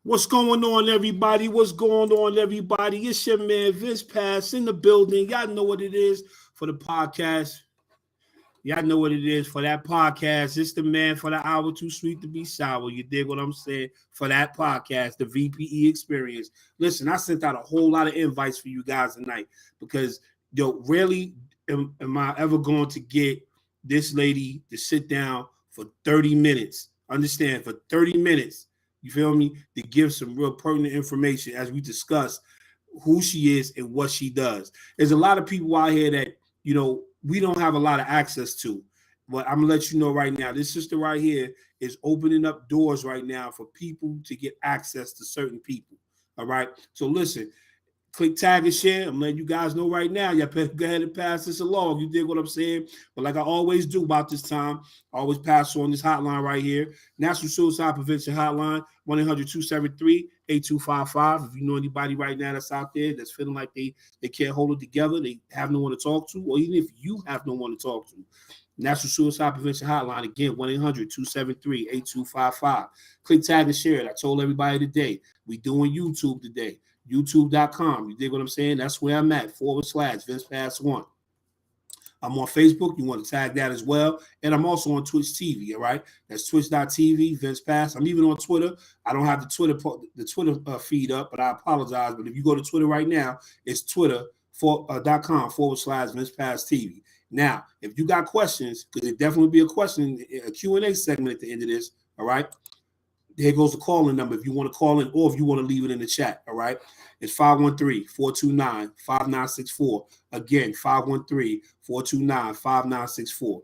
What's going on, everybody? What's going on, everybody? It's your man, Vince Pass, in the building. Y'all know what it is for the podcast. Y'all know what it is for that podcast. It's the man for the hour too sweet to be sour. You dig what I'm saying? For that podcast, the VPE experience. Listen, I sent out a whole lot of invites for you guys tonight because, rarely am I ever going to get this lady to sit down for 30 minutes. Understand, for 30 minutes. You feel me? To give some real pertinent information as we discuss who she is and what she does. There's a lot of people out here that, we don't have a lot of access to. But I'm going to let you know right now, this sister right here is opening up doors right now for people to get access to certain people. All right? So listen, click tag and share. I'm letting you guys know right now. Y'all better go ahead and pass this along. You dig what I'm saying? But like I always do about this time, I always pass on this hotline right here. National Suicide Prevention Hotline, 1-800-273-8255. If you know anybody right now that's out there that's feeling like they can't hold it together, they have no one to talk to, or even if you have no one to talk to, National Suicide Prevention Hotline, again, 1-800-273-8255. Click tag and share it. I told everybody today, we doing YouTube today. YouTube.com. You dig what I'm saying? That's where I'm at, / Vince Pass 1. I'm on Facebook. You want to tag that as well. And I'm also on Twitch TV, all right? That's twitch.tv, Vince Pass. I'm even on Twitter. I don't have the Twitter feed up, but I apologize. But if you go to Twitter right now, it's twitter.com / Vince Pass TV. Now, if you got questions, because there definitely be a Q&A segment at the end of this, all right? There goes the calling number if you want to call in or if you want to leave it in the chat, all right? It's 513-429-5964. Again, 513-429-5964.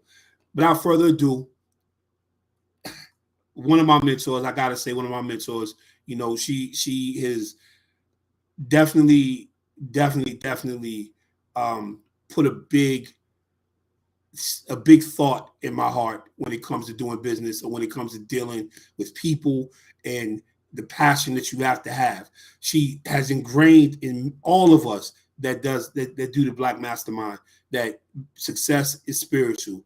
Without further ado, one of my mentors, I got to say one of my mentors, she has definitely put a big thought in my heart when it comes to doing business or when it comes to dealing with people and the passion that you have to have. She has ingrained in all of us that do the Black Mastermind that success is spiritual.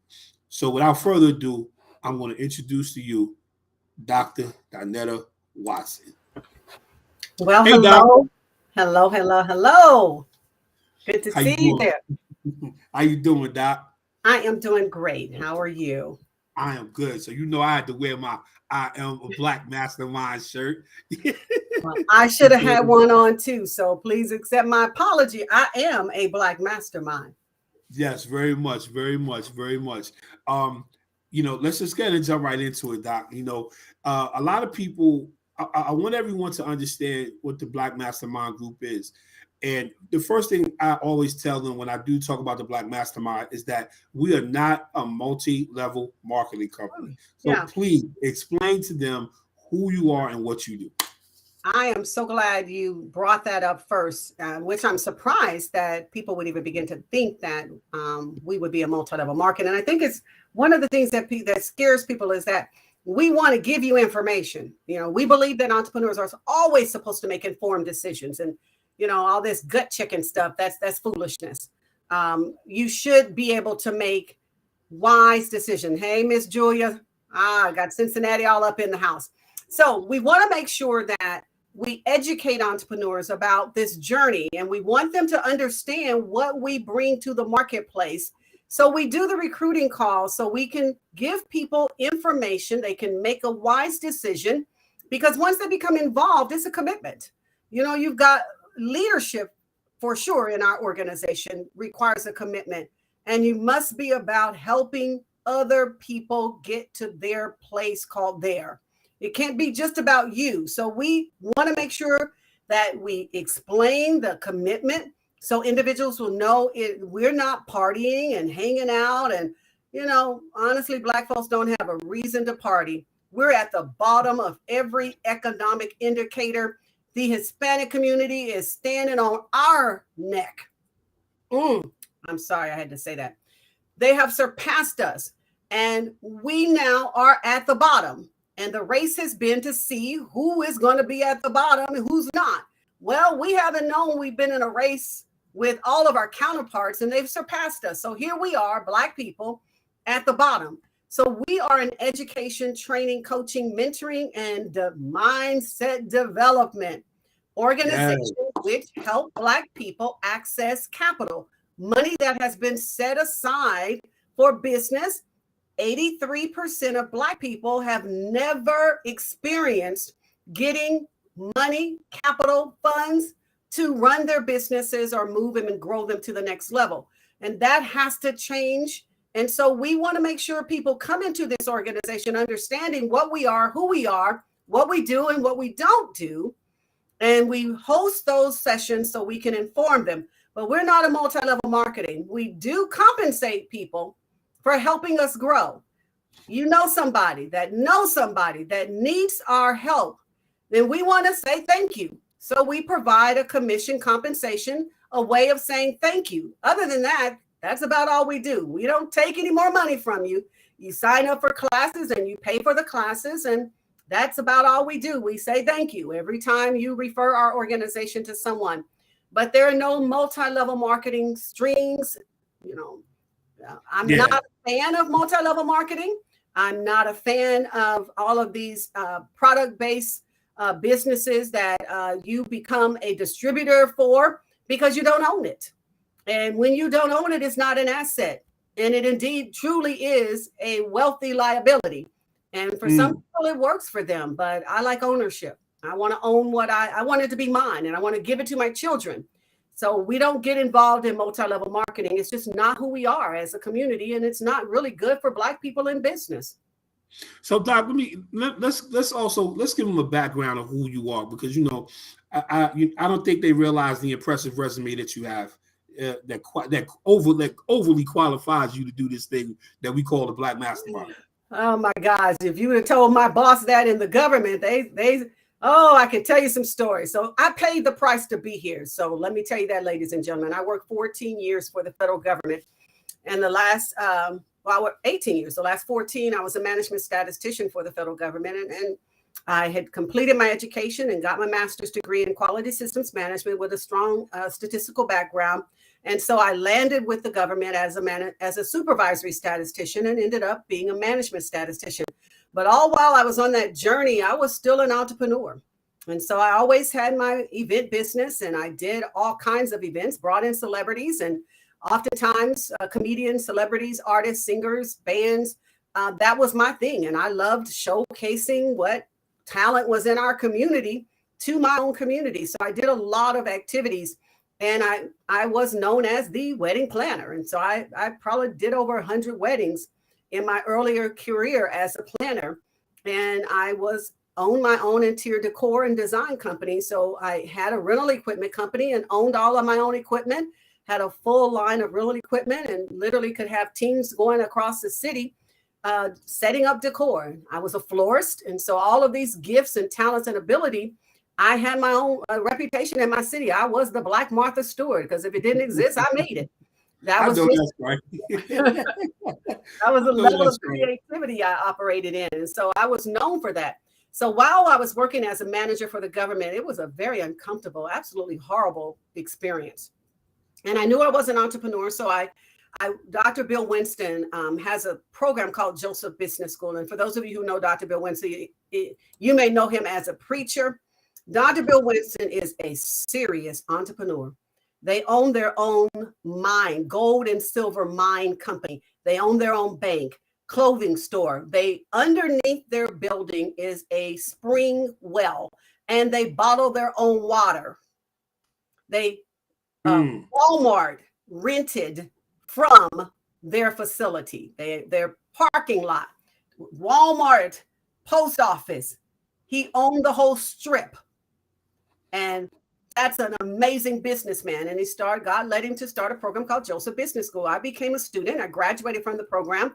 So without further ado, I'm going to introduce to you Dr. Donnetta Watson. Well, hey, hello. Doc. Hello. Good to see you there. How you doing, Doc? I am doing great. How are you? I am good. So I had to wear my I am a Black Mastermind shirt. Well, I should have had one on too. So please accept my apology. I am a Black Mastermind. Yes, very much. Let's just get and jump right into it, Doc. A lot of people, I want everyone to understand what the Black Mastermind Group is. And the first thing I always tell them when I do talk about the Black Mastermind is that we are not a multi-level marketing company. So Please explain to them who you are and what you do. I am so glad you brought that up first, which I'm surprised that people would even begin to think that we would be a multi-level market. And I think it's one of the things that that scares people is that we want to give you information. You know, we believe that entrepreneurs are always supposed to make informed decisions, and you know, all this gut checking stuff, that's foolishness. You should be able to make wise decision. Hey, Miss Julia, I got Cincinnati all up in the house. So we want to make sure that we educate entrepreneurs about this journey, and we want them to understand what we bring to the marketplace. So we do the recruiting calls so we can give people information. They can make a wise decision, because once they become involved, it's a commitment. You know, you've got leadership for sure in our organization requires a commitment, and you must be about helping other people get to their place called there. It can't be just about you. So we want to make sure that we explain the commitment so individuals will know we're not partying and hanging out. And, you know, honestly, Black folks don't have a reason to party. We're at the bottom of every economic indicator. The Hispanic community is standing on our neck. I'm sorry, I had to say that. They have surpassed us, and we now are at the bottom. And the race has been to see who is going to be at the bottom and who's not. Well, we haven't known we've been in a race with all of our counterparts, and they've surpassed us. So here we are, Black people, at the bottom. So we are in education, training, coaching, mentoring, and mindset development organization, which help Black people access capital, money that has been set aside for business. 83% of Black people have never experienced getting money, capital, funds to run their businesses or move them and grow them to the next level. And that has to change. And so we want to make sure people come into this organization understanding what we are, who we are, what we do, and what we don't do. And we host those sessions so we can inform them. But we're not a multi-level marketing. We do compensate people for helping us grow. You know somebody that needs our help, then we want to say thank you. So we provide a commission compensation, a way of saying thank you. Other than that, that's about all we do. We don't take any more money from you. You sign up for classes and you pay for the classes, and that's about all we do. We say thank you every time you refer our organization to someone. But there are no multi-level marketing streams. You know, I'm not a fan of multi-level marketing. I'm not a fan of all of these product-based businesses that you become a distributor for because you don't own it. And when you don't own it, it's not an asset. And it indeed truly is a wealthy liability. And for some people, it works for them. But I like ownership. I want to own what I want it to be mine, and I want to give it to my children. So we don't get involved in multi-level marketing. It's just not who we are as a community, and it's not really good for Black people in business. So, Doc, let's give them a background of who you are, because you know I don't think they realize the impressive resume that you have that overly qualifies you to do this thing that we call the Black Mastermind. Oh my gosh! If you would have told my boss that in the government, I could tell you some stories. So I paid the price to be here. So let me tell you that, ladies and gentlemen. I worked 14 years for the federal government. And the last, I worked 18 years. The last 14, I was a management statistician for the federal government. And I had completed my education and got my master's degree in quality systems management with a strong statistical background. And so I landed with the government as a supervisory statistician and ended up being a management statistician. But all while I was on that journey, I was still an entrepreneur. And so I always had my event business, and I did all kinds of events, brought in celebrities, and oftentimes comedians, celebrities, artists, singers, bands. That was my thing. And I loved showcasing what talent was in our community to my own community. So I did a lot of activities, and I was known as the wedding planner. And so I probably did over 100 weddings in my earlier career as a planner. And I owned my own interior decor and design company. So I had a rental equipment company and owned all of my own equipment, had a full line of rental equipment, and literally could have teams going across the city setting up decor. I was a florist. And so all of these gifts and talents and ability I had my own reputation in my city. I was the Black Martha Stewart, because if it didn't exist, I made it. That was that's right. that was the level of creativity I operated in. And so I was known for that. So while I was working as a manager for the government, it was a very uncomfortable, absolutely horrible experience. And I knew I was an entrepreneur. So Dr. Bill Winston has a program called Joseph Business School. And for those of you who know Dr. Bill Winston, you may know him as a preacher. Dr. Bill Winston is a serious entrepreneur. They own their own mine, gold and silver mine company. They own their own bank, clothing store. Underneath their building is a spring well, and they bottle their own water. Walmart rented from their facility, their parking lot. Walmart, post office. He owned the whole strip. And that's an amazing businessman. And God led him to start a program called Joseph Business School. I became a student. I graduated from the program.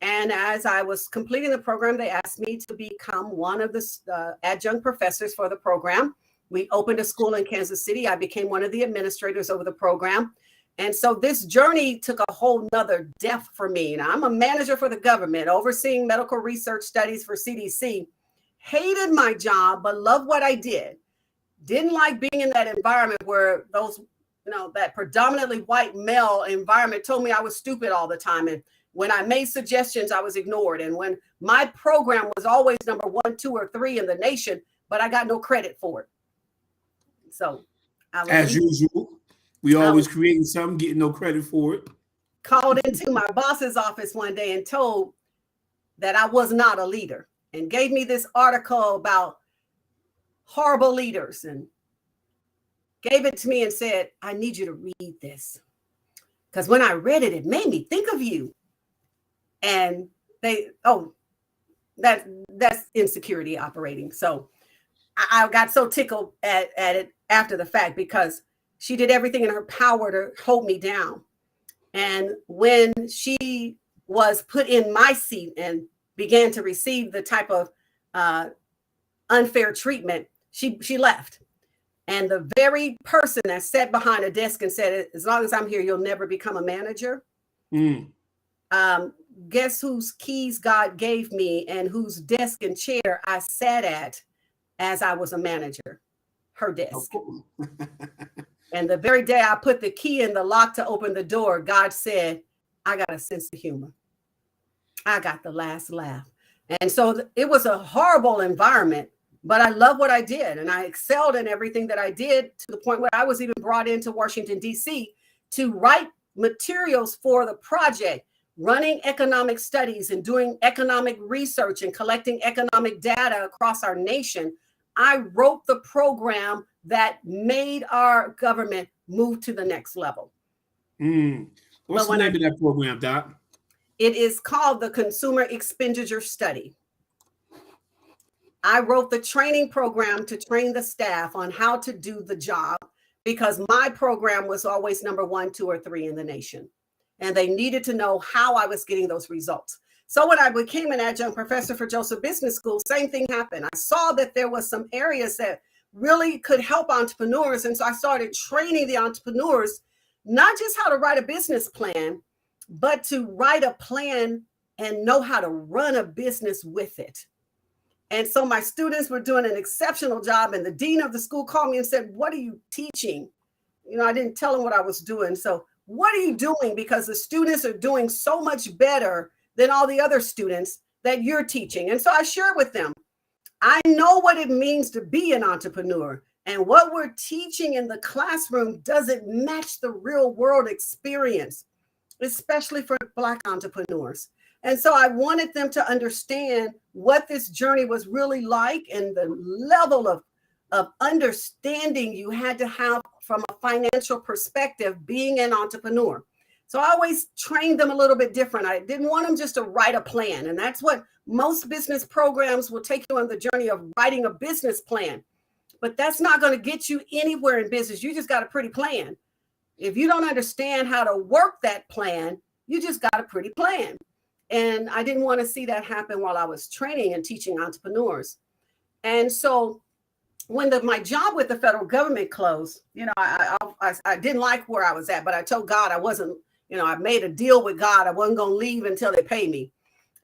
And as I was completing the program, they asked me to become one of the adjunct professors for the program. We opened a school in Kansas City. I became one of the administrators over the program. And so this journey took a whole nother depth for me. And I'm a manager for the government, overseeing medical research studies for CDC. Hated my job, but loved what I did. Didn't like being in that environment where that predominantly white male environment told me I was stupid all the time. And when I made suggestions, I was ignored. And when my program was always number 1, 2, or 3 in the nation, but I got no credit for it. So as usual, we always creating something, getting no credit for it. Called into my boss's office one day and told that I was not a leader, and gave me this article about horrible leaders, and gave it to me and said, I need you to read this, because when I read it, it made me think of you. And that's insecurity operating. So I got so tickled at it after the fact, because she did everything in her power to hold me down. And when she was put in my seat and began to receive the type of unfair treatment, she left. And the very person that sat behind a desk and said, as long as I'm here, you'll never become a manager. Guess whose keys God gave me and whose desk and chair I sat at as I was a manager? Her desk. And the very day I put the key in the lock to open the door, God said, I got a sense of humor. I got the last laugh. And so it was a horrible environment, but I love what I did. And I excelled in everything that I did, to the point where I was even brought into Washington, D.C. to write materials for the project, running economic studies and doing economic research and collecting economic data across our nation. I wrote the program that made our government move to the next level. What's the name of that program, Doc? It is called the Consumer Expenditure Study. I wrote the training program to train the staff on how to do the job, because my program was always number 1, 2, or 3 in the nation. And they needed to know how I was getting those results. So when I became an adjunct professor for Joseph Business School, same thing happened. I saw that there was some areas that really could help entrepreneurs. And so I started training the entrepreneurs, not just how to write a business plan, but to write a plan and know how to run a business with it. And so my students were doing an exceptional job. And the dean of the school called me and said, what are you teaching? I didn't tell him what I was doing. So what are you doing? Because the students are doing so much better than all the other students that you're teaching. And so I shared with them, I know what it means to be an entrepreneur, and what we're teaching in the classroom doesn't match the real world experience, especially for Black entrepreneurs. And so I wanted them to understand what this journey was really like, and the level of understanding you had to have from a financial perspective being an entrepreneur. So I always trained them a little bit different. I didn't want them just to write a plan. And that's what most business programs will take you on the journey of writing a business plan. But that's not going to get you anywhere in business. You just got a pretty plan. If you don't understand how to work that plan, you just got a pretty plan. And I didn't want to see that happen while I was training and teaching entrepreneurs. And so when my job with the federal government closed, I didn't like where I was at, but I told God I wasn't, I made a deal with God. I wasn't going to leave until they pay me.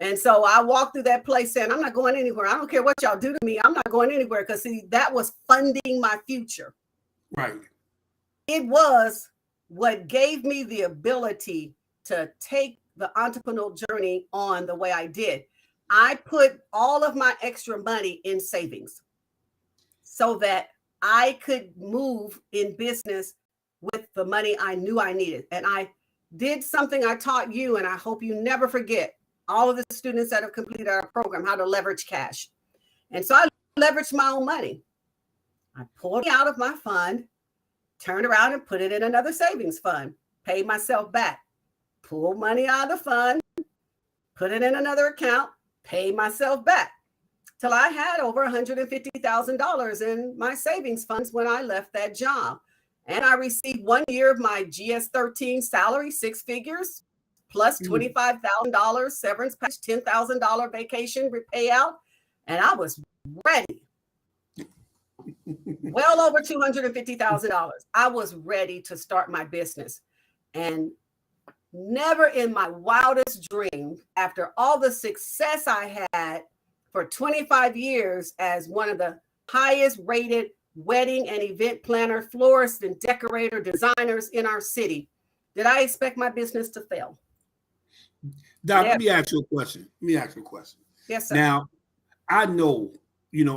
And so I walked through that place saying, I'm not going anywhere. I don't care what y'all do to me. I'm not going anywhere, because see, that was funding my future. Right. It was what gave me the ability to take the entrepreneurial journey on the way I did. I put all of my extra money in savings so that I could move in business with the money I knew I needed. And I did something I taught you, and I hope you never forget, all of the students that have completed our program, how to leverage cash. And so I leveraged my own money. I pulled it out of my fund, turned around and put it in another savings fund, paid myself back, pulled money out of the fund, put it in another account, paid myself back, till I had over $150,000 in my savings funds when I left that job. And I received 1 year of my GS-13 salary, 6 figures, plus $25,000 severance package, $10,000 vacation payout. And I was ready. Well over $250,000. I was ready to start my business. And never in my wildest dream, after all the success I had for 25 years as one of the highest rated wedding and event planner, florist and decorator designers in our city, did I expect my business to fail? Doc, let me ask you a question. Yes, sir. Now, I know,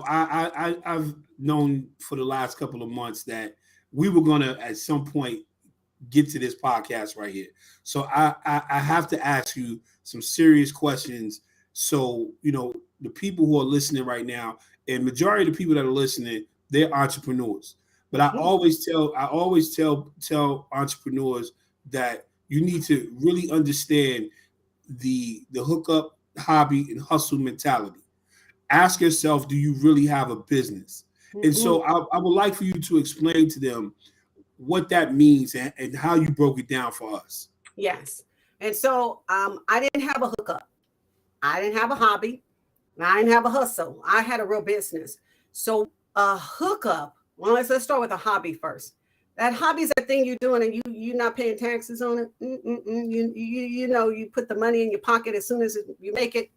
I've known for the last couple of months that we were going to, at some point, get to this podcast right here. So I have to ask you some serious questions. So, the people who are listening right now, and majority of the people that are listening, they're entrepreneurs. But I always tell entrepreneurs that you need to really understand the hookup, hobby, and hustle mentality. Ask yourself, do you really have a business? And so I would like for you to explain to them what that means and how you broke it down for us. Yes. And so I didn't have a hookup. I didn't have a hobby. I didn't have a hustle. I had a real business. So a hookup, well, let's start with a hobby first. That hobby is that thing you're doing and you're not paying taxes on it. You put the money in your pocket as soon as you make it,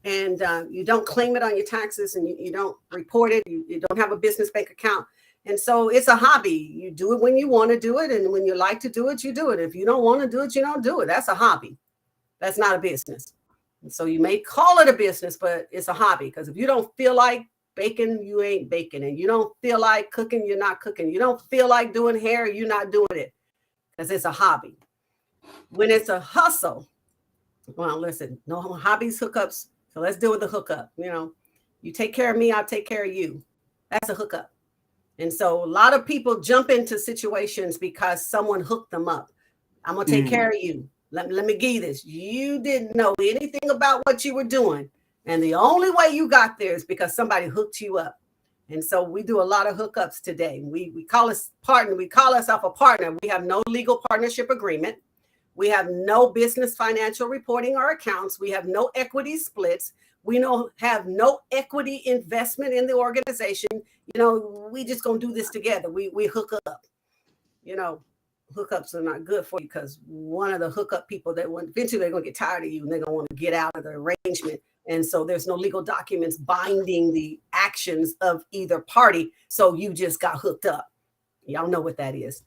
and you don't claim it on your taxes, and you don't report it. You don't have a business bank account. And so it's a hobby. You do it when you want to do it. And when you like to do it, you do it. If you don't want to do it, you don't do it. That's a hobby. That's not a business. And so you may call it a business, but it's a hobby, because if you don't feel like baking, you ain't baking. And you don't feel like cooking, you're not cooking. You don't feel like doing hair, you're not doing it, because it's a hobby. When it's a hustle, well, listen, no hobbies, hookups. So let's deal with the hookup. You take care of me, I'll take care of you. That's a hookup. And so a lot of people jump into situations because someone hooked them up. I'm going to take care of you. Let me give you this. You didn't know anything about what you were doing. And the only way you got there is because somebody hooked you up. And so we do a lot of hookups today. We call us partner. We call ourselves a partner. We have no legal partnership agreement. We have no business financial reporting or accounts. We have no equity splits. We have no equity investment in the organization. We just gonna do this together. We hook up. Hookups are not good for you, because one of the hookup people that eventually they're gonna get tired of you and they're gonna want to get out of the arrangement. And so there's no legal documents binding the actions of either party. So you just got hooked up. Y'all know what that is.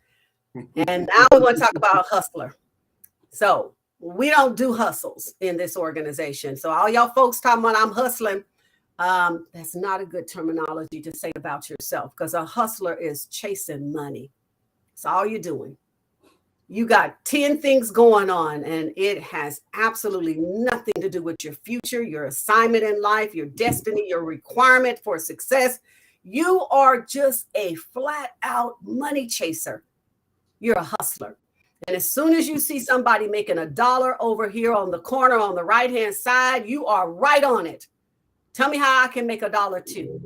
And now we want to talk about a hustler. So we don't do hustles in this organization. So all y'all folks talking about I'm hustling, that's not a good terminology to say about yourself, because a hustler is chasing money. That's all you're doing. You got 10 things going on, and it has absolutely nothing to do with your future, your assignment in life, your destiny, your requirement for success. You are just a flat out money chaser. You're a hustler. And as soon as you see somebody making $1 over here on the corner on the right-hand side, you are right on it. Tell me how I can make $1 too.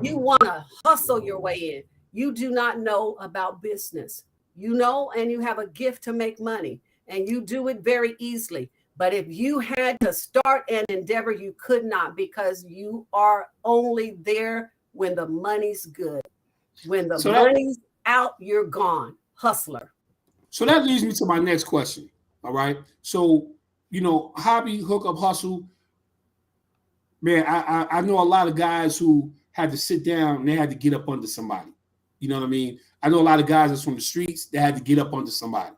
You want to hustle your way in. You do not know about business. And you have a gift to make money, and you do it very easily. But if you had to start an endeavor, you could not, because you are only there when the money's good. When the So money's out, you're gone. Hustler. So that leads me to my next question. All right. So, hobby, hookup, hustle. Man, I know a lot of guys who had to sit down and they had to get up under somebody. You know what I mean? I know a lot of guys that's from the streets that had to get up under somebody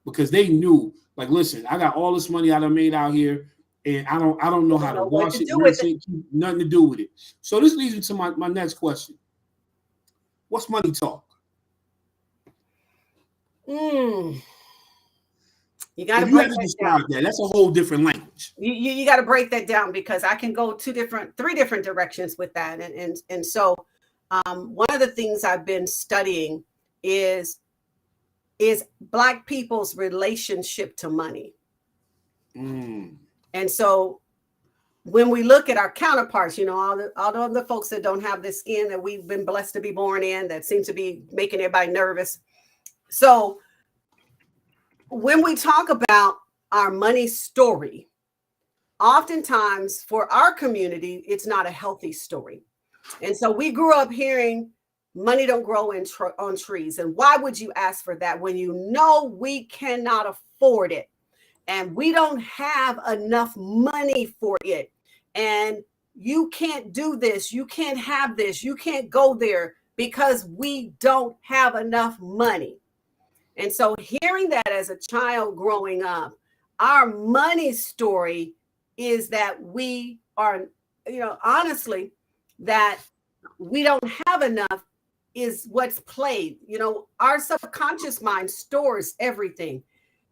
because they knew, like, listen, I got all this money I done made out here, and I don't know how to wash it, rinse it, nothing to do with it. So this leads me to my next question. What's money talk? You got to break that down. That's a whole different language. You got to break that down because I can go three different directions with that. And so one of the things I've been studying is Black people's relationship to money. And so when we look at our counterparts, all the folks that don't have the skin that we've been blessed to be born in, that seems to be making everybody nervous. So when we talk about our money story, oftentimes for our community, it's not a healthy story. And so we grew up hearing money don't grow on trees. And why would you ask for that when you know we cannot afford it and we don't have enough money for it? And you can't do this. You can't have this. You can't go there because we don't have enough money. And so hearing that as a child growing up, our money story is that we are, honestly, that we don't have enough is what's played. Our subconscious mind stores everything.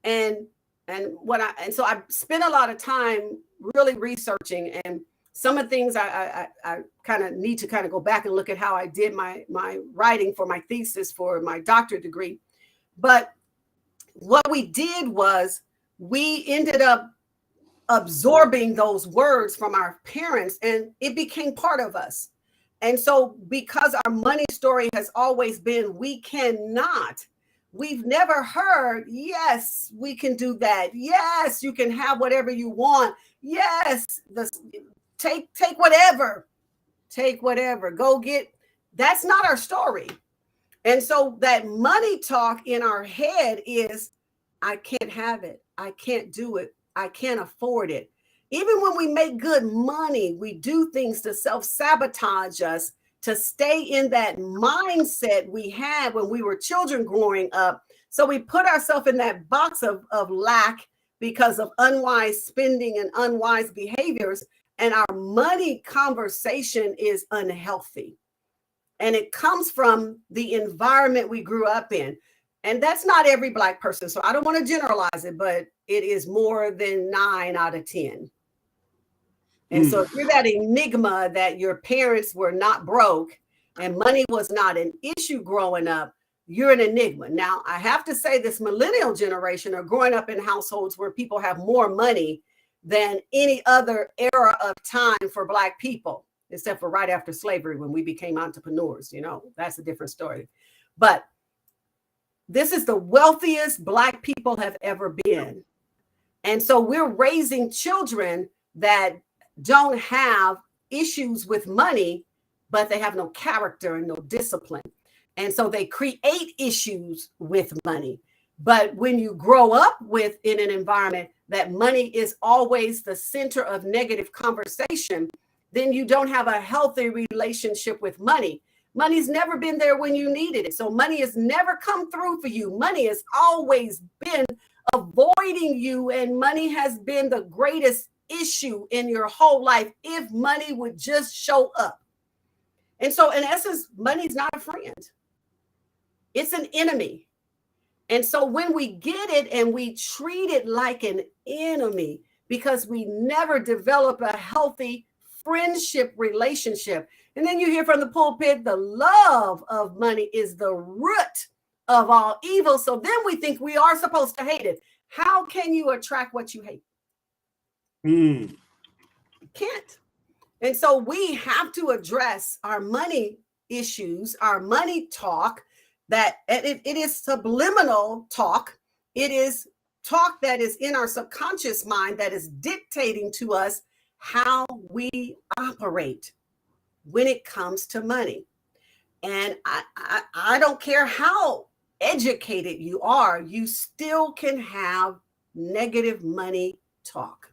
And so I spent a lot of time really researching, and some of the things I kind of need to kind of go back and look at how I did my writing for my thesis for my doctorate degree. But what we did was we ended up absorbing those words from our parents, and it became part of us. And so because our money story has always been, we've never heard, yes, we can do that. Yes, you can have whatever you want. Yes, take whatever, go get. That's not our story. And so that money talk in our head is, I can't have it. I can't do it. I can't afford it. Even when we make good money, we do things to self-sabotage us to stay in that mindset we had when we were children growing up. So we put ourselves in that box of lack because of unwise spending and unwise behaviors. And our money conversation is unhealthy. And it comes from the environment we grew up in. And that's not every Black person. So I don't want to generalize it, but it is more than 9 out of 10. And so if you're that enigma that your parents were not broke and money was not an issue growing up, you're an enigma. Now, I have to say this millennial generation are growing up in households where people have more money than any other era of time for Black people, except for right after slavery when we became entrepreneurs. That's a different story. But this is the wealthiest Black people have ever been. And so we're raising children that don't have issues with money, but they have no character and no discipline. And so they create issues with money. But when you grow up in an environment that money is always the center of negative conversation, then you don't have a healthy relationship with money. Money's never been there when you needed it. So money has never come through for you. Money has always been avoiding you, and money has been the greatest issue in your whole life if money would just show up. And so in essence, money's not a friend. It's an enemy. And so when we get it and we treat it like an enemy because we never develop a healthy friendship relationship. And then you hear from the pulpit, the love of money is the root of all evil. So then we think we are supposed to hate it. How can you attract what you hate? You can't. And so we have to address our money issues, our money talk, that it is subliminal talk. It is talk that is in our subconscious mind that is dictating to us how we operate. when it comes to money. And I don't care how educated you are, you still can have negative money talk.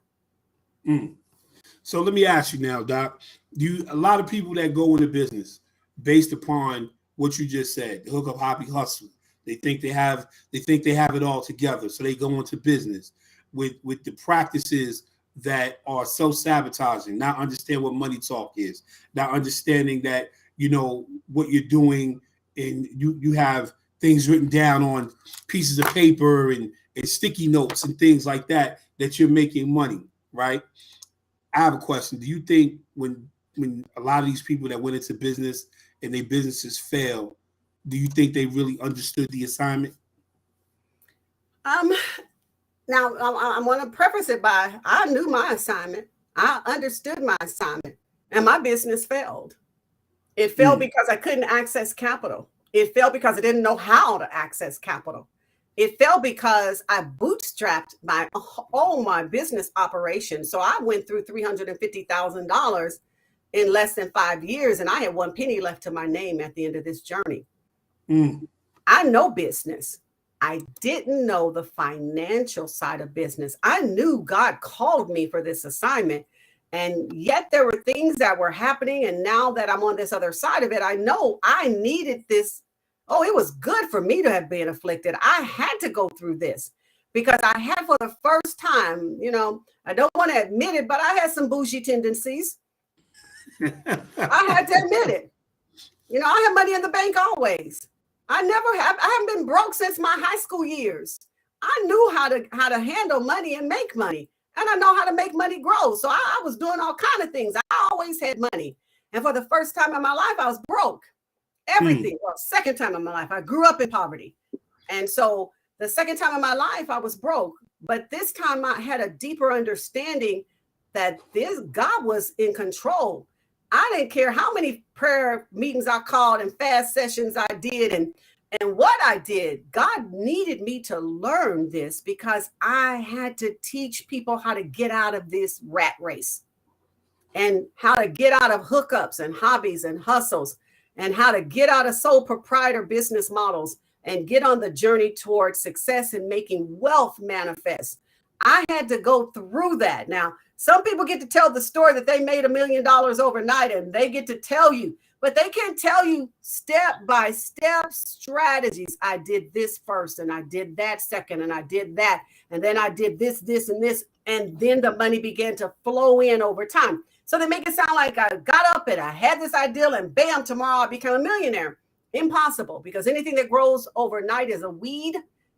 So let me ask you now, Doc. A lot of people that go into business based upon what you just said, the hook up, hobby, hustle. They think they have it all together. So they go into business with the practices that are self-sabotaging, not understand what money talk is, not understanding that, you know, what you're doing, and you have things written down on pieces of paper and sticky notes and things like that you're making money, right? I have a question. Do you think when a lot of these people that went into business and their businesses fail, do you think they really understood the assignment? Now I want to preface it by, I knew my assignment. I understood my assignment, and my business failed. It failed because I couldn't access capital. It failed because I didn't know how to access capital. It failed because I bootstrapped my business operation. So I went through $350,000 in less than 5 years, and I had 1 penny left to my name at the end of this journey. I know business. I didn't know the financial side of business. I knew God called me for this assignment, and yet there were things that were happening. And now that I'm on this other side of it, I know I needed this. Oh, it was good for me to have been afflicted. I had to go through this because I had, for the first time, you know, I don't want to admit it, but I had some bougie tendencies. I had to admit it. You know, I have money in the bank always. I haven't been broke since my high school years. I knew how to handle money and make money. And I know how to make money grow. So I was doing all kinds of things. I always had money. And for the first time in my life, I was broke. Everything. Well, second time in my life, I grew up in poverty. And so the second time in my life, I was broke. But this time I had a deeper understanding that this God was in control. I didn't care how many prayer meetings I called and fast sessions I did and what I did. God needed me to learn this because I had to teach people how to get out of this rat race and how to get out of hookups and hobbies and hustles and how to get out of sole proprietor business models and get on the journey towards success and making wealth manifest. I had to go through that. Now, some people get to tell the story that they made $1 million overnight, and they get to tell you, but they can't tell you step by step strategies. I did this first, and I did that second, and I did that, and then I did this, and this, and then the money began to flow in over time. So they make it sound like I got up and I had this ideal, and bam, tomorrow I become a millionaire. Impossible, because anything that grows overnight is a weed,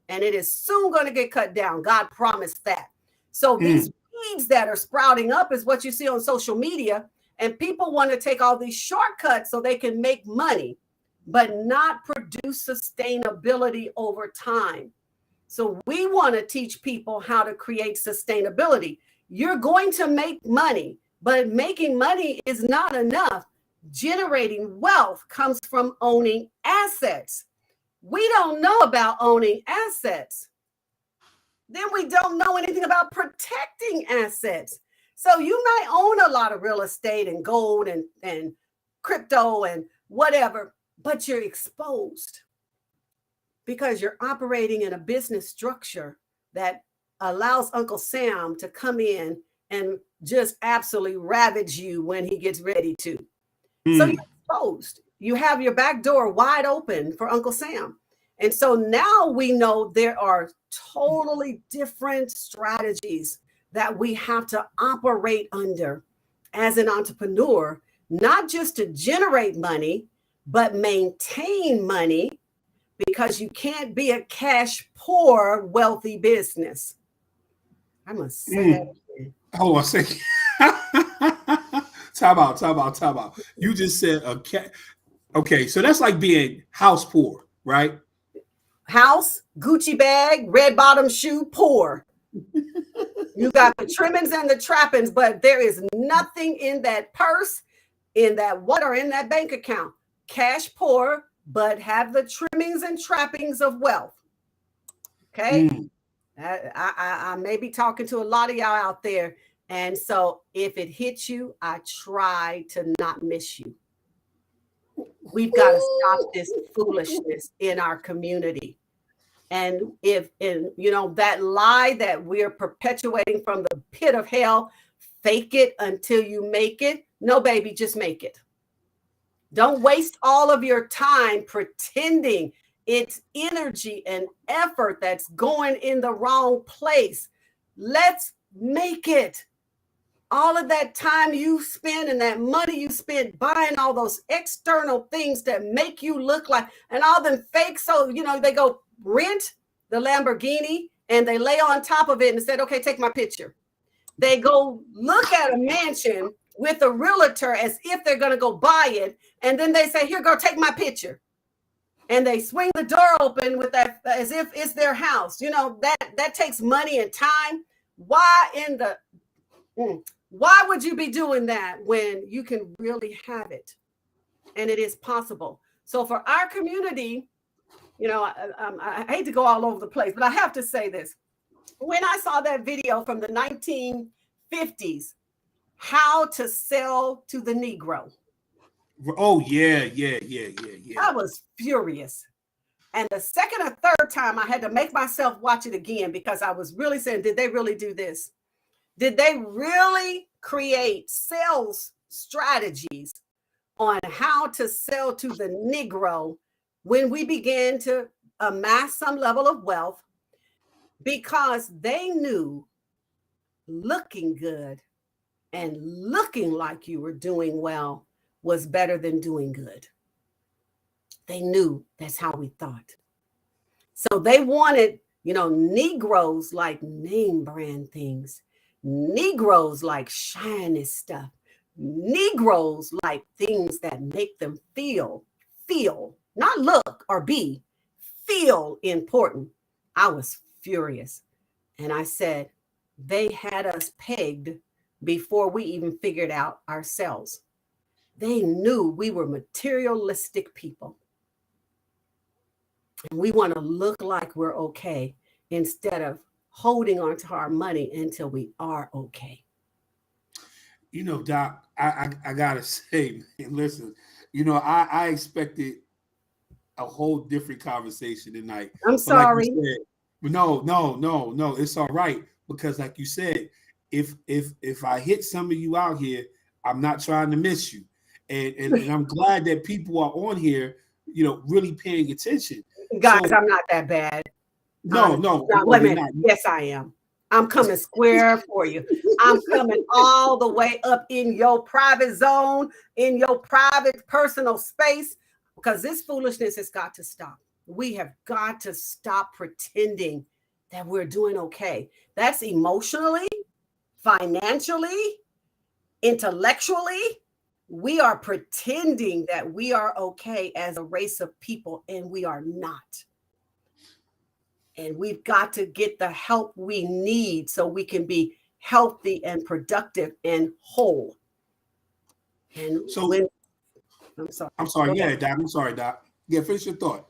and it is soon going to get cut down. God promised that. So these weeds that are sprouting up is what you see on social media, and people want to take all these shortcuts so they can make money, but not produce sustainability over time. So we want to teach people how to create sustainability. You're going to make money, but making money is not enough. Generating wealth comes from owning assets. We don't know about owning assets. Then we don't know anything about protecting assets. So you might own a lot of real estate and gold and crypto and whatever, but you're exposed because you're operating in a business structure that allows Uncle Sam to come in and just absolutely ravage you when he gets ready to. So you're exposed. You have your back door wide open for Uncle Sam. And so now we know there are totally different strategies that we have to operate under as an entrepreneur, not just to generate money, but maintain money, because you can't be a cash poor, wealthy business. I must say that again. Hold on a second. Time out. You just said a cat. Okay, so that's like being house poor, right? House, Gucci bag, red bottom shoe, poor. You got the trimmings and the trappings, but there is nothing in that purse, in that water, in that bank account. Cash poor, but have the trimmings and trappings of wealth. Okay? I may be talking to a lot of y'all out there. And so if it hits you, I try to not miss you. We've got to stop this foolishness in our community. And that lie that we're perpetuating from the pit of hell, fake it until you make it. No, baby, just make it. Don't waste all of your time pretending it's energy and effort that's going in the wrong place. Let's make it. All of that time you spend and that money you spend buying all those external things that make you look like, and all them fake. So, they go rent the Lamborghini and they lay on top of it and said, okay, take my picture. They go look at a mansion with a realtor as if they're going to go buy it. And then they say, here, go take my picture. And they swing the door open with that as if it's their house. That takes money and time. Why would you be doing that when you can really have it? And it is possible. So for our community, I hate to go all over the place, but I have to say this. When I saw that video from the 1950s, how to sell to the Negro. Oh, yeah. I was furious. And the second or third time, I had to make myself watch it again because I was really saying, did they really do this? Did they really create sales strategies on how to sell to the Negro when we began to amass some level of wealth? Because they knew looking good and looking like you were doing well was better than doing good. They knew that's how we thought. So they wanted, Negroes like name brand things. Negroes like shiny stuff. Negroes like things that make them feel, not look or be, feel important. I was furious. And I said, they had us pegged before we even figured out ourselves. They knew we were materialistic people. And we want to look like we're okay instead of holding on to our money until we are okay. Doc, I gotta say, man, listen, I expected a whole different conversation tonight. I'm sorry. No, it's all right. Because like you said, if I hit some of you out here, I'm not trying to miss you. And I'm glad that people are on here, really paying attention. Guys, I'm not that bad. No. Wait a minute. Yes, I am. I'm coming square for you. I'm coming all the way up in your private zone, in your private personal space, because this foolishness has got to stop. We have got to stop pretending that we're doing okay. That's emotionally, financially, intellectually. We are pretending that we are okay as a race of people, and we are not. And we've got to get the help we need so we can be healthy and productive and whole. And so I'm sorry. Yeah, Doc. I'm sorry, Doc. Yeah, finish your thought.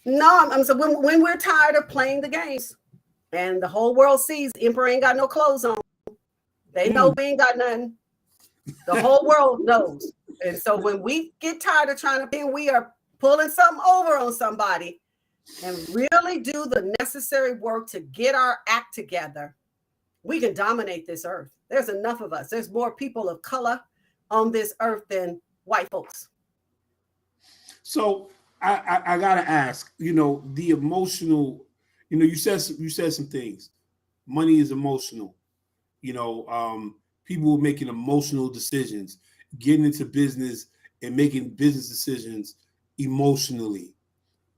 No, so when we're tired of playing the games and the whole world sees Emperor ain't got no clothes on, they know we ain't got nothing. The whole world knows. And so when we get tired of trying to think we are pulling something over on somebody and really do the necessary work to get our act together, we can dominate this earth. There's enough of us. There's more people of color on this earth than white folks. So I gotta ask, the emotional, you said some things. Money is emotional. People making emotional decisions, getting into business and making business decisions emotionally.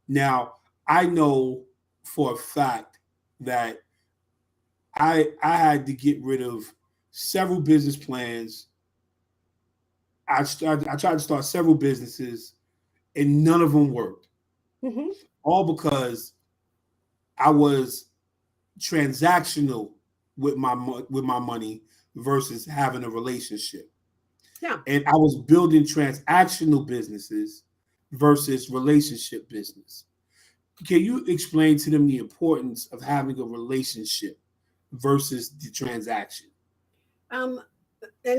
Now, I know for a fact that I had to get rid of several business plans. I tried to start several businesses, and none of them worked. Mm-hmm. All because I was transactional with my money versus having a relationship. Yeah. And I was building transactional businesses versus relationship business. Can you explain to them the importance of having a relationship versus the transaction? And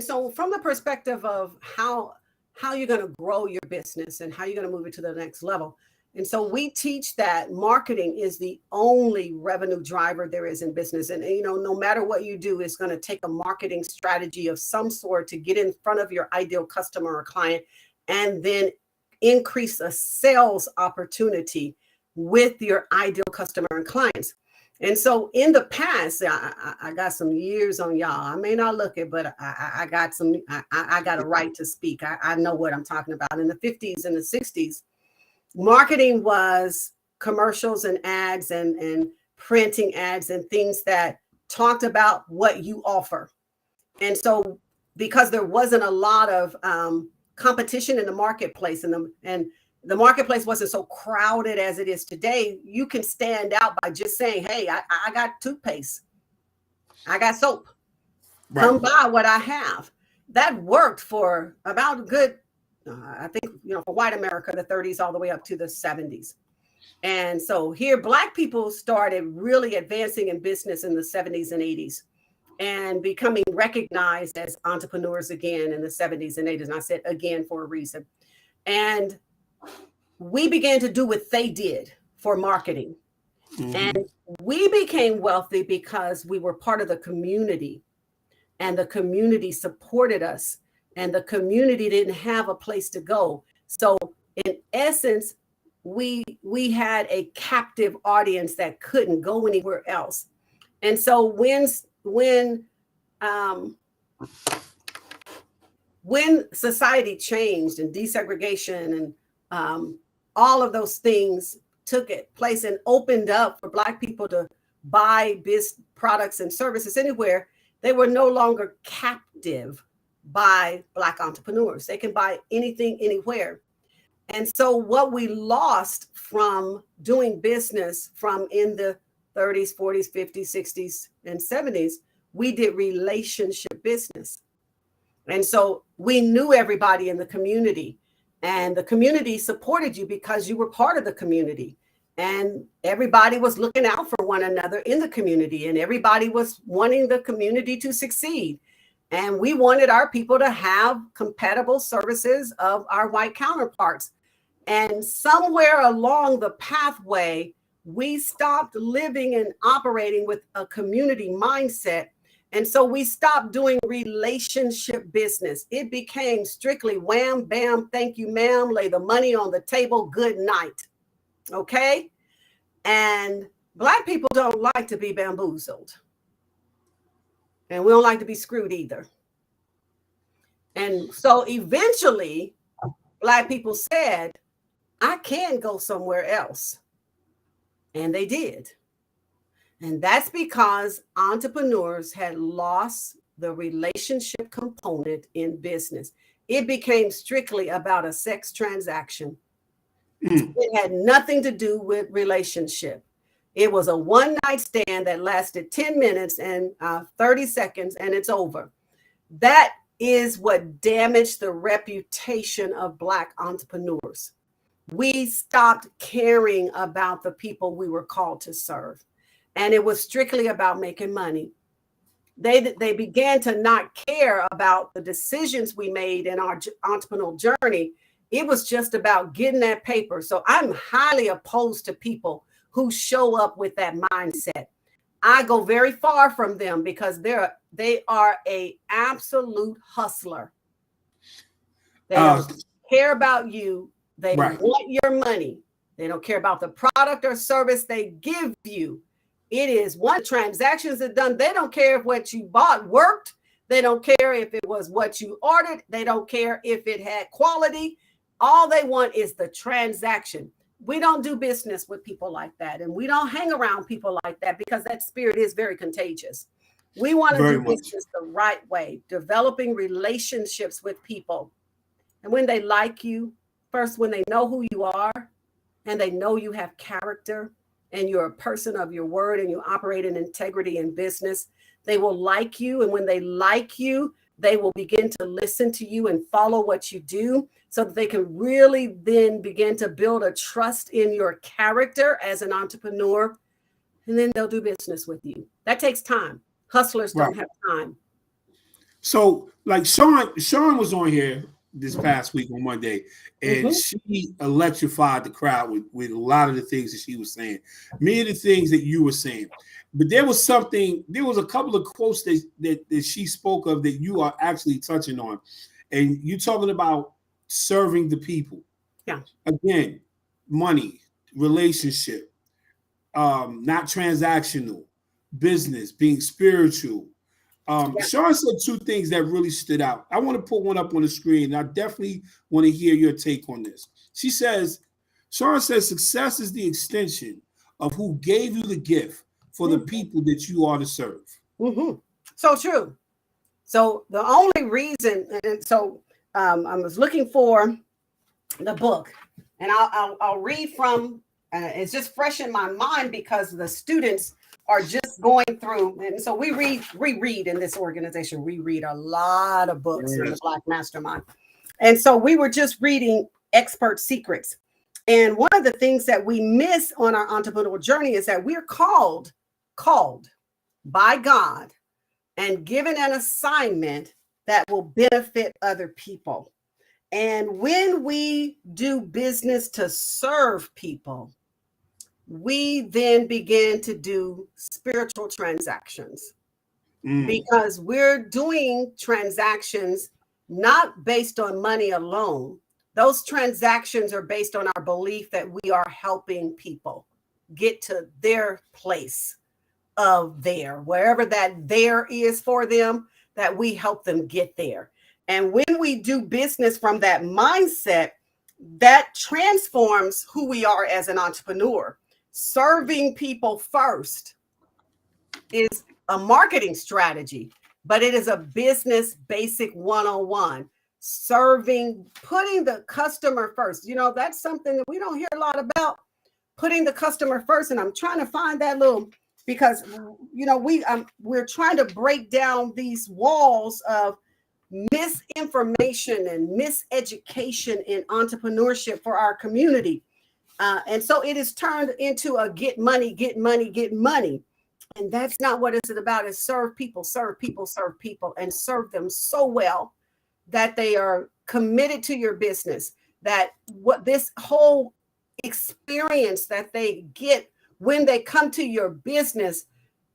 so from the perspective of how how you're going to grow your business and how you're going to move it to the next level. And so we teach that marketing is the only revenue driver there is in business. And, you know, no matter what you do, it's going to take a marketing strategy of some sort to get in front of your ideal customer or client, and then increase a sales opportunity with your ideal customer and clients. And so in the past, I got some years on y'all. I may not look it, but I got some, I got a right to speak. I know what I'm talking about. In the 50s and the 60s, marketing was commercials and ads and printing ads and things that talked about what you offer. And so because there wasn't a lot of competition in the marketplace, and the marketplace wasn't so crowded as it is today, you can stand out by just saying, hey, I got toothpaste. I got soap. Right. Come buy what I have. That worked for about a good, I think, you know, for white America, the 30s all the way up to the 70s. And so here, Black people started really advancing in business in the 70s and 80s and becoming recognized as entrepreneurs again in the 70s and 80s. And I said again for a reason. And we began to do what they did for marketing. Mm-hmm. And we became wealthy because we were part of the community, and the community supported us, and the community didn't have a place to go. So in essence, we had a captive audience that couldn't go anywhere else. And so when society changed and desegregation and all of those things took place and opened up for Black people to buy products and services anywhere, they were no longer captive by Black entrepreneurs. They can buy anything, anywhere. And so what we lost from doing business from in the 30s, 40s, 50s, 60s, and 70s, we did relationship business. And so we knew everybody in the community, and the community supported you because you were part of the community, and everybody was looking out for one another in the community, and everybody was wanting the community to succeed. And we wanted our people to have compatible services of our white counterparts. And somewhere along the pathway, we stopped living and operating with a community mindset. And so we stopped doing relationship business. It became strictly wham, bam, thank you, ma'am, lay the money on the table, good night. Okay? And Black people don't like to be bamboozled. And we don't like to be screwed either. And so eventually, Black people said, I can go somewhere else. And they did. And that's because entrepreneurs had lost the relationship component in business. It became strictly about a sex transaction. It had nothing to do with relationship. It was a one-night stand that lasted 10 minutes and 30 seconds, and it's over. That is what damaged the reputation of Black entrepreneurs. We stopped caring about the people we were called to serve. And it was strictly about making money. They began to not care about the decisions we made in our entrepreneurial journey. It was just about getting that paper. So I'm highly opposed to people who show up with that mindset. I go very far from them because they are an absolute hustler. They don't care about you. They want your money. They don't care about the product or service they give you. It is one transactions are done. They don't care if what you bought worked. They don't care if it was what you ordered. They don't care if it had quality. All they want is the transaction. We don't do business with people like that. And we don't hang around people like that because that spirit is very contagious. We want to do business the right way, developing relationships with people. And when they like you, first, when they know who you are and they know you have character and you're a person of your word and you operate in integrity in business, they will like you. And when they like you, they will begin to listen to you and follow what you do so that they can really then begin to build a trust in your character as an entrepreneur. And then they'll do business with you. That takes time. Hustlers don't have time. So like Sean was on here this past week on Monday, and she electrified the crowd with a lot of the things that she was saying. Many of the things that you were saying. But there was a couple of quotes that she spoke of that you are actually touching on. And you're talking about serving the people. Yeah. Again, money, relationship, not transactional, business, being spiritual. Sean said two things that really stood out. I want to put one up on the screen, and I definitely want to hear your take on this. Sean says, success is the extension of who gave you the gift for the people that you are to serve. So true. So the only reason, and so I was looking for the book, and I'll read from, it's just fresh in my mind because the students are just going through, and so we reread in this organization. We read a lot of books in the Black Mastermind. And so we were just reading Expert Secrets. And one of the things that we miss on our entrepreneurial journey is that we're called by God and given an assignment that will benefit other people. And when we do business to serve people, we then begin to do spiritual transactions because we're doing transactions not based on money alone. Those transactions are based on our belief that we are helping people get to their place of there, wherever that there is for them, that we help them get there. And when we do business from that mindset, that transforms who we are as an entrepreneur. Serving people first is a marketing strategy, but it is a business basic 101. Putting the customer first. You know, that's something that we don't hear a lot about, putting the customer first. And I'm trying to find that little, because, you know, we're trying to break down these walls of misinformation and miseducation in entrepreneurship for our community. And so it is turned into a get money. And that's not what it's about. It's serve people, and serve them so well that they are committed to your business, that what this whole experience that they get when they come to your business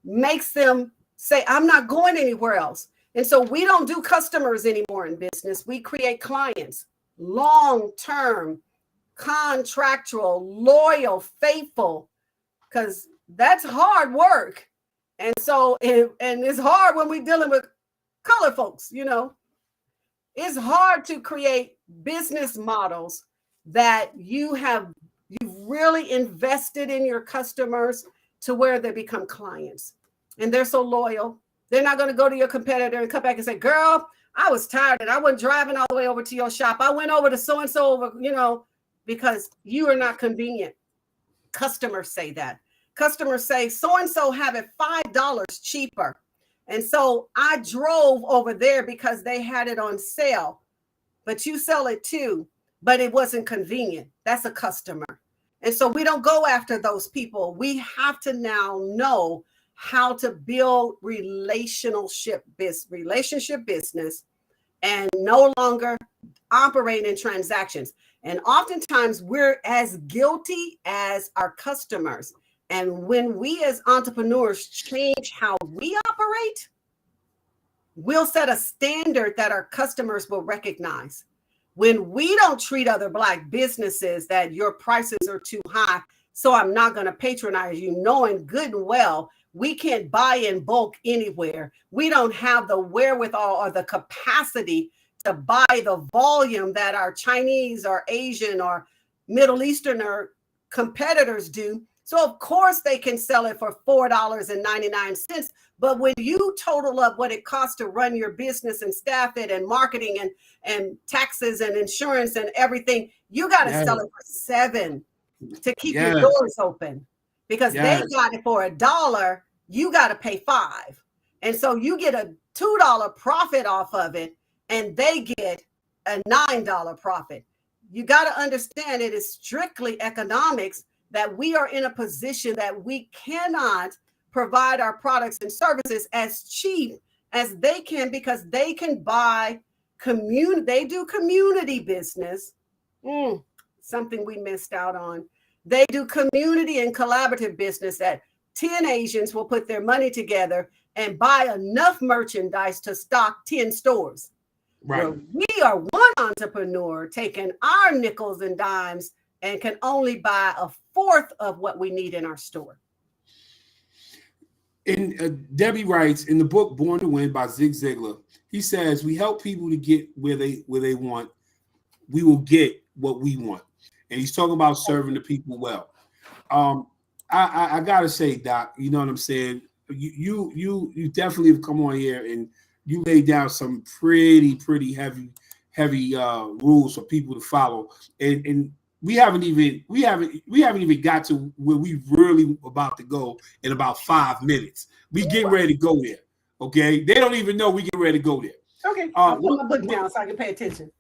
makes them say, I'm not going anywhere else. And so we don't do customers anymore in business. We create clients, long-term, contractual, loyal, faithful, because that's hard work. And so, and it's hard when we're dealing with color folks, you know. It's hard to create business models that you've really invested in your customers to where they become clients. And they're so loyal. They're not going to go to your competitor and come back and say, girl, I was tired and I wasn't driving all the way over to your shop. I went over to so-and-so over, you know, because you are not convenient. Customers say that. Customers say, so-and-so have it $5 cheaper. And so I drove over there because they had it on sale, but you sell it too, but it wasn't convenient. That's a customer. And so we don't go after those people. We have to now know how to build relationship business and no longer operate in transactions. And oftentimes we're as guilty as our customers. And when we as entrepreneurs change how we operate, we'll set a standard that our customers will recognize. When we don't treat other Black businesses that your prices are too high, so I'm not going to patronize you, knowing good and well we can't buy in bulk anywhere. We don't have the wherewithal or the capacity to buy the volume that our Chinese or Asian or Middle Easterner competitors do. So of course they can sell it for $4.99. But when you total up what it costs to run your business and staff it and marketing and taxes and insurance and everything, you got to sell it for $7 to keep your doors open, because they got it for $1. You got to pay $5. And so you get a $2 profit off of it and they get a $9 profit. You got to understand it is strictly economics, that we are in a position that we cannot provide our products and services as cheap as they can, because they can buy They do community business. Something we missed out on. They do community and collaborative business that 10 Asians will put their money together and buy enough merchandise to stock 10 stores. Right. Where we are one entrepreneur taking our nickels and dimes and can only buy a fourth of what we need in our store. And Debbie writes in the book Born to Win by Zig Ziglar, he says, we help people to get where they want. We will get what we want. And he's talking about serving the people well. I gotta say, Doc, you know what I'm saying? You definitely have come on here and you laid down some pretty heavy rules for people to follow. And we haven't even got to where we really about to go in about 5 minutes. We get ready to go there. Okay. They don't even know we get ready to go there. Okay. I'll put my book down so I can pay attention.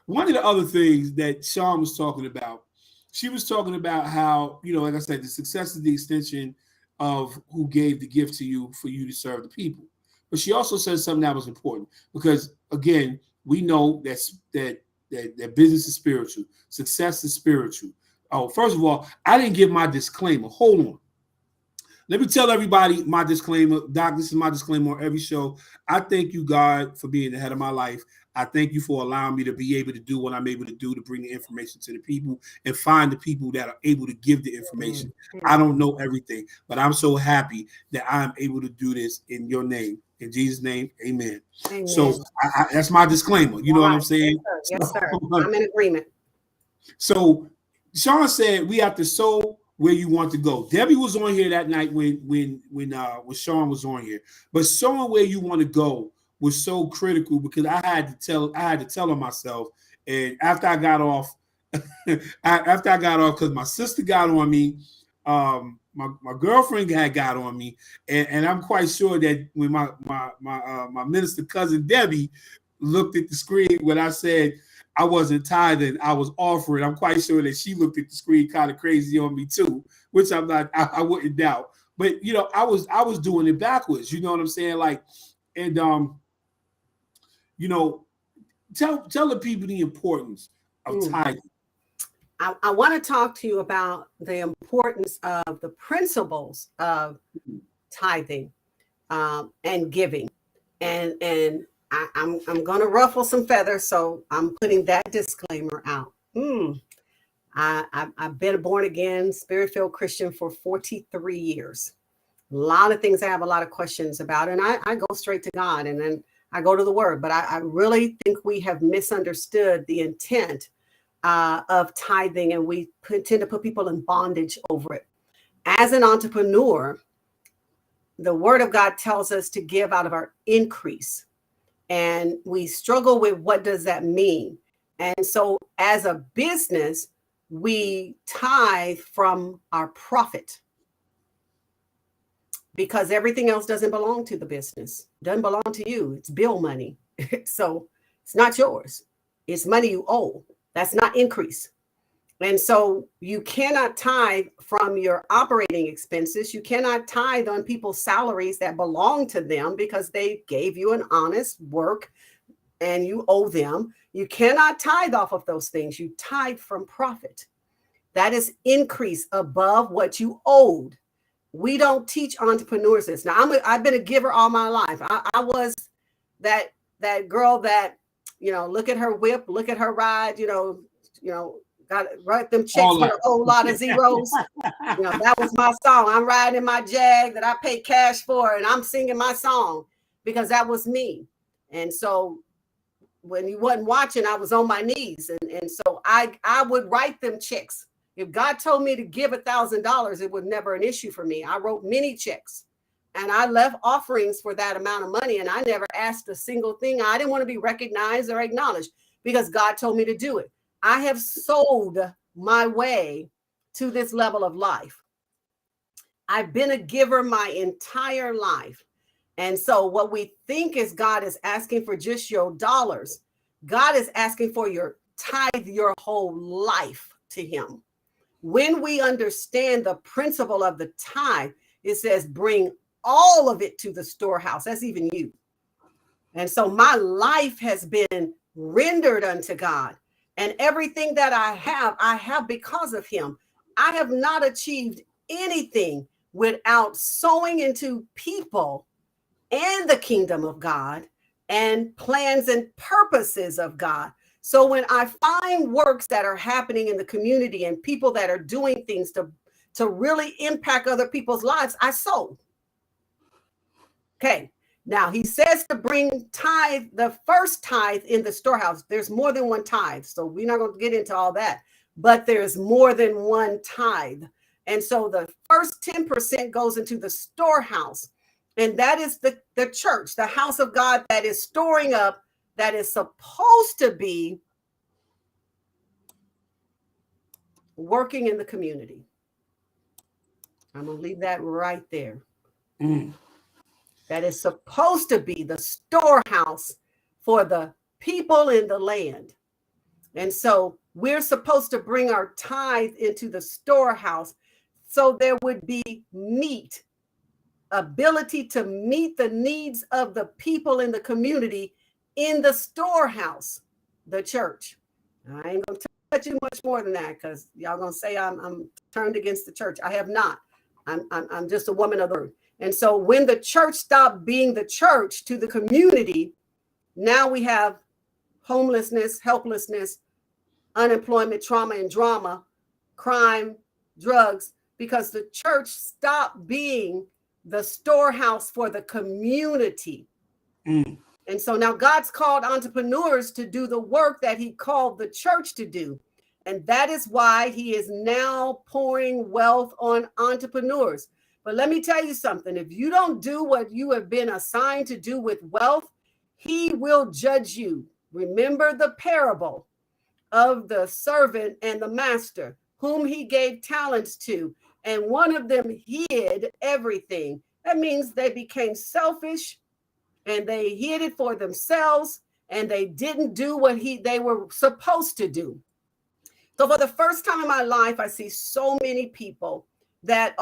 One of the other things that Sean was talking about, she was talking about how, like I said, the success is the extension of who gave the gift to you for you to serve the people. But she also said something that was important because, again, we know that business is spiritual. Success is spiritual. Oh, first of all, I didn't give my disclaimer. Hold on. Let me tell everybody my disclaimer. Doc, this is my disclaimer on every show. I thank you, God, for being the head of my life. I thank you for allowing me to be able to do what I'm able to do to bring the information to the people and find the people that are able to give the information. I don't know everything, but I'm so happy that I'm able to do this in your name. In Jesus' name, amen. So that's my disclaimer. You know what I'm saying? Yes, sir. I'm in agreement. So Sean said we have to sow where you want to go. Debbie was on here that night when Sean was on here, but sowing where you want to go was so critical because I had to tell her myself. And after I got off, because my sister got on me, my girlfriend had got on me, and I'm quite sure that when my minister cousin Debbie looked at the screen when I said I wasn't tithing, I was offering, I'm quite sure that she looked at the screen kind of crazy on me too, which I wouldn't doubt. But I was doing it backwards. You know what I'm saying? Like, and tell the people the importance of tithing. I want to talk to you about the importance of the principles of tithing and giving. And I'm going to ruffle some feathers, so I'm putting that disclaimer out. I've been a born-again, spirit-filled Christian for 43 years. A lot of things I have a lot of questions about, and I go straight to God, and then I go to the Word. But I really think we have misunderstood the intent of tithing, and we tend to put people in bondage over it. As an entrepreneur, the Word of God tells us to give out of our increase, and we struggle with what does that mean. And so as a business, we tithe from our profit because everything else doesn't belong to the business, doesn't belong to you. It's bill money. So it's not yours. It's money you owe. That's not increase. And so you cannot tithe from your operating expenses. You cannot tithe on people's salaries that belong to them because they gave you an honest work and you owe them. You cannot tithe off of those things. You tithe from profit. That is increase above what you owed. We don't teach entrepreneurs this. Now, I've been a giver all my life. I was that girl that, look at her whip, look at her ride, got to write them checks with a whole lot of zeros. That was my song. I'm riding in my Jag that I paid cash for, and I'm singing my song because that was me. And so when you wasn't watching, I was on my knees. And so I would write them checks. If God told me to give $1,000, it was never an issue for me. I wrote many checks and I left offerings for that amount of money. And I never asked a single thing. I didn't want to be recognized or acknowledged because God told me to do it. I have sold my way to this level of life. I've been a giver my entire life. And so what we think is God is asking for just your dollars. God is asking for your tithe, your whole life to him. When we understand the principle of the tithe, it says bring all of it to the storehouse. That's even you. And so my life has been rendered unto God. And everything that I have because of him. I have not achieved anything without sowing into people and the kingdom of God and plans and purposes of God. So when I find works that are happening in the community and people that are doing things to really impact other people's lives, I sow. Okay. Now he says to bring tithe, the first tithe in the storehouse. There's more than one tithe. So we're not going to get into all that, but there's more than one tithe. And so the first 10% goes into the storehouse. And that is the church, the house of God that is storing up, that is supposed to be working in the community. I'm going to leave that right there. That is supposed to be the storehouse for the people in the land. And so we're supposed to bring our tithe into the storehouse so there would be ability to meet the needs of the people in the community in the storehouse, the church. I ain't going to touch you much more than that because y'all going to say I'm turned against the church. I have not. I'm just a woman of the word. And so when the church stopped being the church to the community, now we have homelessness, helplessness, unemployment, trauma and drama, crime, drugs, because the church stopped being the storehouse for the community. And so now God's called entrepreneurs to do the work that he called the church to do. And that is why he is now pouring wealth on entrepreneurs. But let me tell you something. If you don't do what you have been assigned to do with wealth, he will judge you. Remember the parable of the servant and the master, whom he gave talents to. And one of them hid everything. That means they became selfish and they hid it for themselves and they didn't do what they were supposed to do. So for the first time in my life, I see so many people that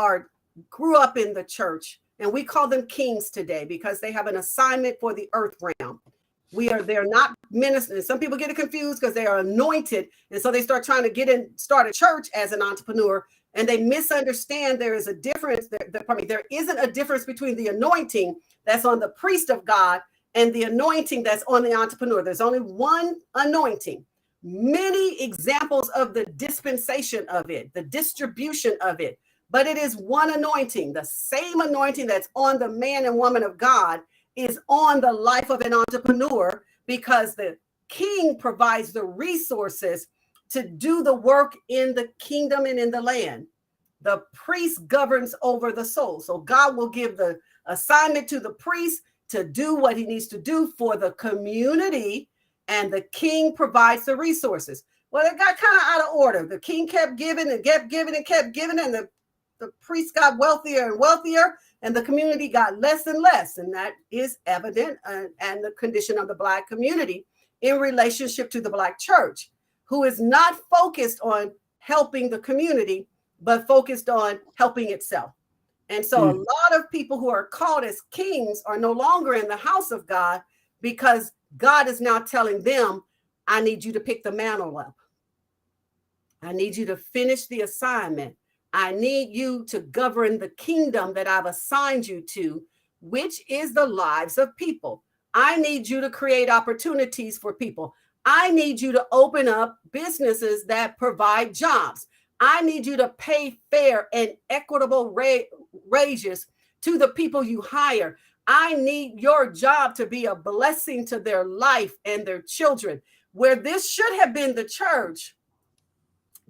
grew up in the church, and we call them kings today because they have an assignment for the earth realm. They're not ministers. Some people get it confused because they are anointed. And so they start trying to start a church as an entrepreneur, and they misunderstand there is a difference. There isn't a difference between the anointing that's on the priest of God and the anointing that's on the entrepreneur. There's only one anointing. Many examples of the dispensation of it, the distribution of it, but it is one anointing. The same anointing that's on the man and woman of God is on the life of an entrepreneur, because the king provides the resources to do the work in the kingdom and in the land. The priest governs over the soul. So God will give the assignment to the priest to do what he needs to do for the community, and the king provides the resources. Well, it got kind of out of order. The king kept giving and kept giving and kept giving, and the priest got wealthier and wealthier, and the community got less and less. And that is evident and the condition of the Black community in relationship to the Black church, who is not focused on helping the community, but focused on helping itself. And so a lot of people who are called as kings are no longer in the house of God, because God is now telling them, I need you to pick the mantle up. I need you to finish the assignment. I need you to govern the kingdom that I've assigned you to, which is the lives of people. I need you to create opportunities for people. I need you to open up businesses that provide jobs. I need you to pay fair and equitable wages to the people you hire. I need your job to be a blessing to their life and their children. Where this should have been the church,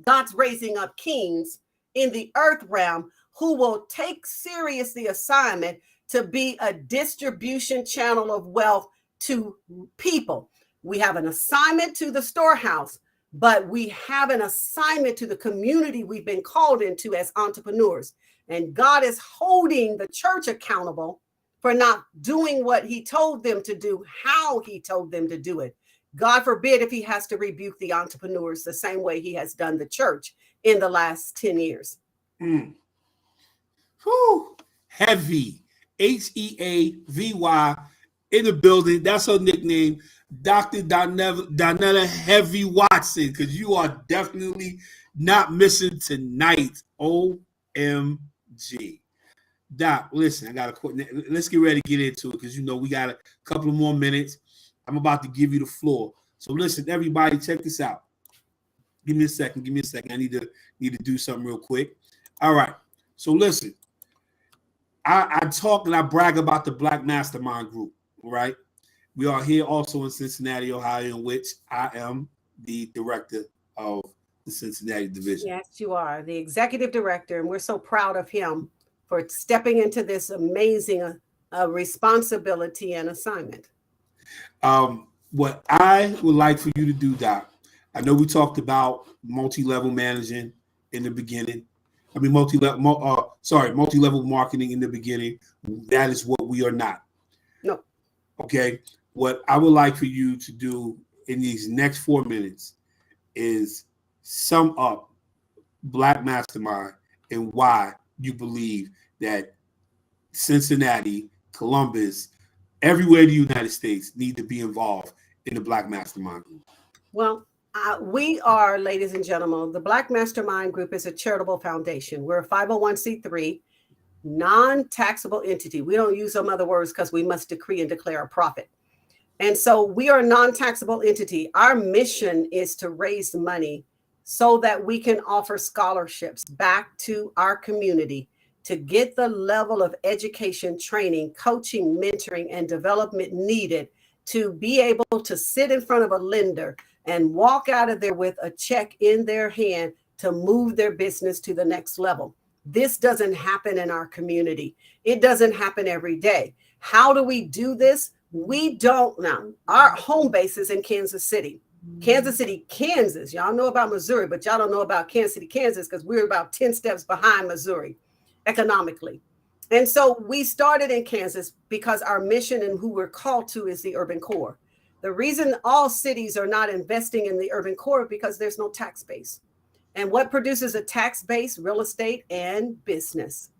God's raising up kings in the earth realm who will take serious the assignment to be a distribution channel of wealth to people. We have an assignment to the storehouse, but we have an assignment to the community we've been called into as entrepreneurs. And God is holding the church accountable for not doing what he told them to do, how he told them to do it. God forbid if he has to rebuke the entrepreneurs the same way he has done the church in the last 10 years. Whew. Heavy. HEAVY. in the building. That's her nickname, Dr. Donnetta Heavy Watson, because you are definitely not missing tonight. OMG. Doc, listen, let's get ready to get into it because we got a couple of more minutes. I'm about to give you the floor. So listen, everybody, check this out. Give me a second. I need to do something real quick. All right. So listen, I talk and I brag about the Black Mastermind Group, right? We are here also in Cincinnati, Ohio, in which I am the director of the Cincinnati division. Yes, you are the executive director, and we're so proud of him for stepping into this amazing responsibility and assignment. What I would like for you to do, Doc, I know we talked about multi-level managing in the beginning. I mean, multi-level marketing in the beginning. That is what we are not. No. Okay. What I would like for you to do in these next 4 minutes is sum up Black Mastermind and why you believe that Cincinnati, Columbus, everywhere in the United States need to be involved in the Black Mastermind Group. Well, we are, ladies and gentlemen, the Black Mastermind Group is a charitable foundation. We're a 501c3, non-taxable entity. We don't use some other words because we must decree and declare a profit. And so we are a non-taxable entity. Our mission is to raise money so that we can offer scholarships back to our community to get the level of education, training, coaching, mentoring, and development needed to be able to sit in front of a lender and walk out of there with a check in their hand to move their business to the next level. This doesn't happen in our community. It doesn't happen every day. How do we do this? We don't know. Our home base is in Kansas City. Kansas City, Kansas. Y'all know about Missouri, but y'all don't know about Kansas City, Kansas, because we're about 10 steps behind Missouri economically. And so we started in Kansas because our mission and who we're called to is the urban core. The reason all cities are not investing in the urban core is because there's no tax base. And what produces a tax base? Real estate and business.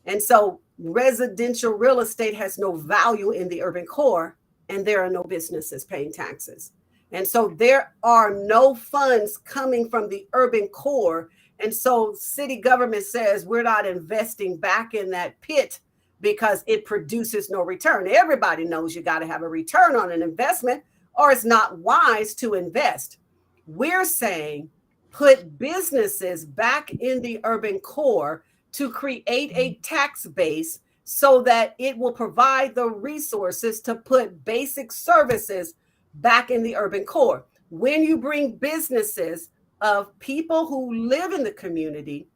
And so residential real estate has no value in the urban core, and there are no businesses paying taxes. And so there are no funds coming from the urban core. And so city government says we're not investing back in that pit because it produces no return. Everybody knows you got to have a return on an investment or it's not wise to invest. We're saying put businesses back in the urban core to create a tax base so that it will provide the resources to put basic services back in the urban core. When you bring businesses of people who live in the community,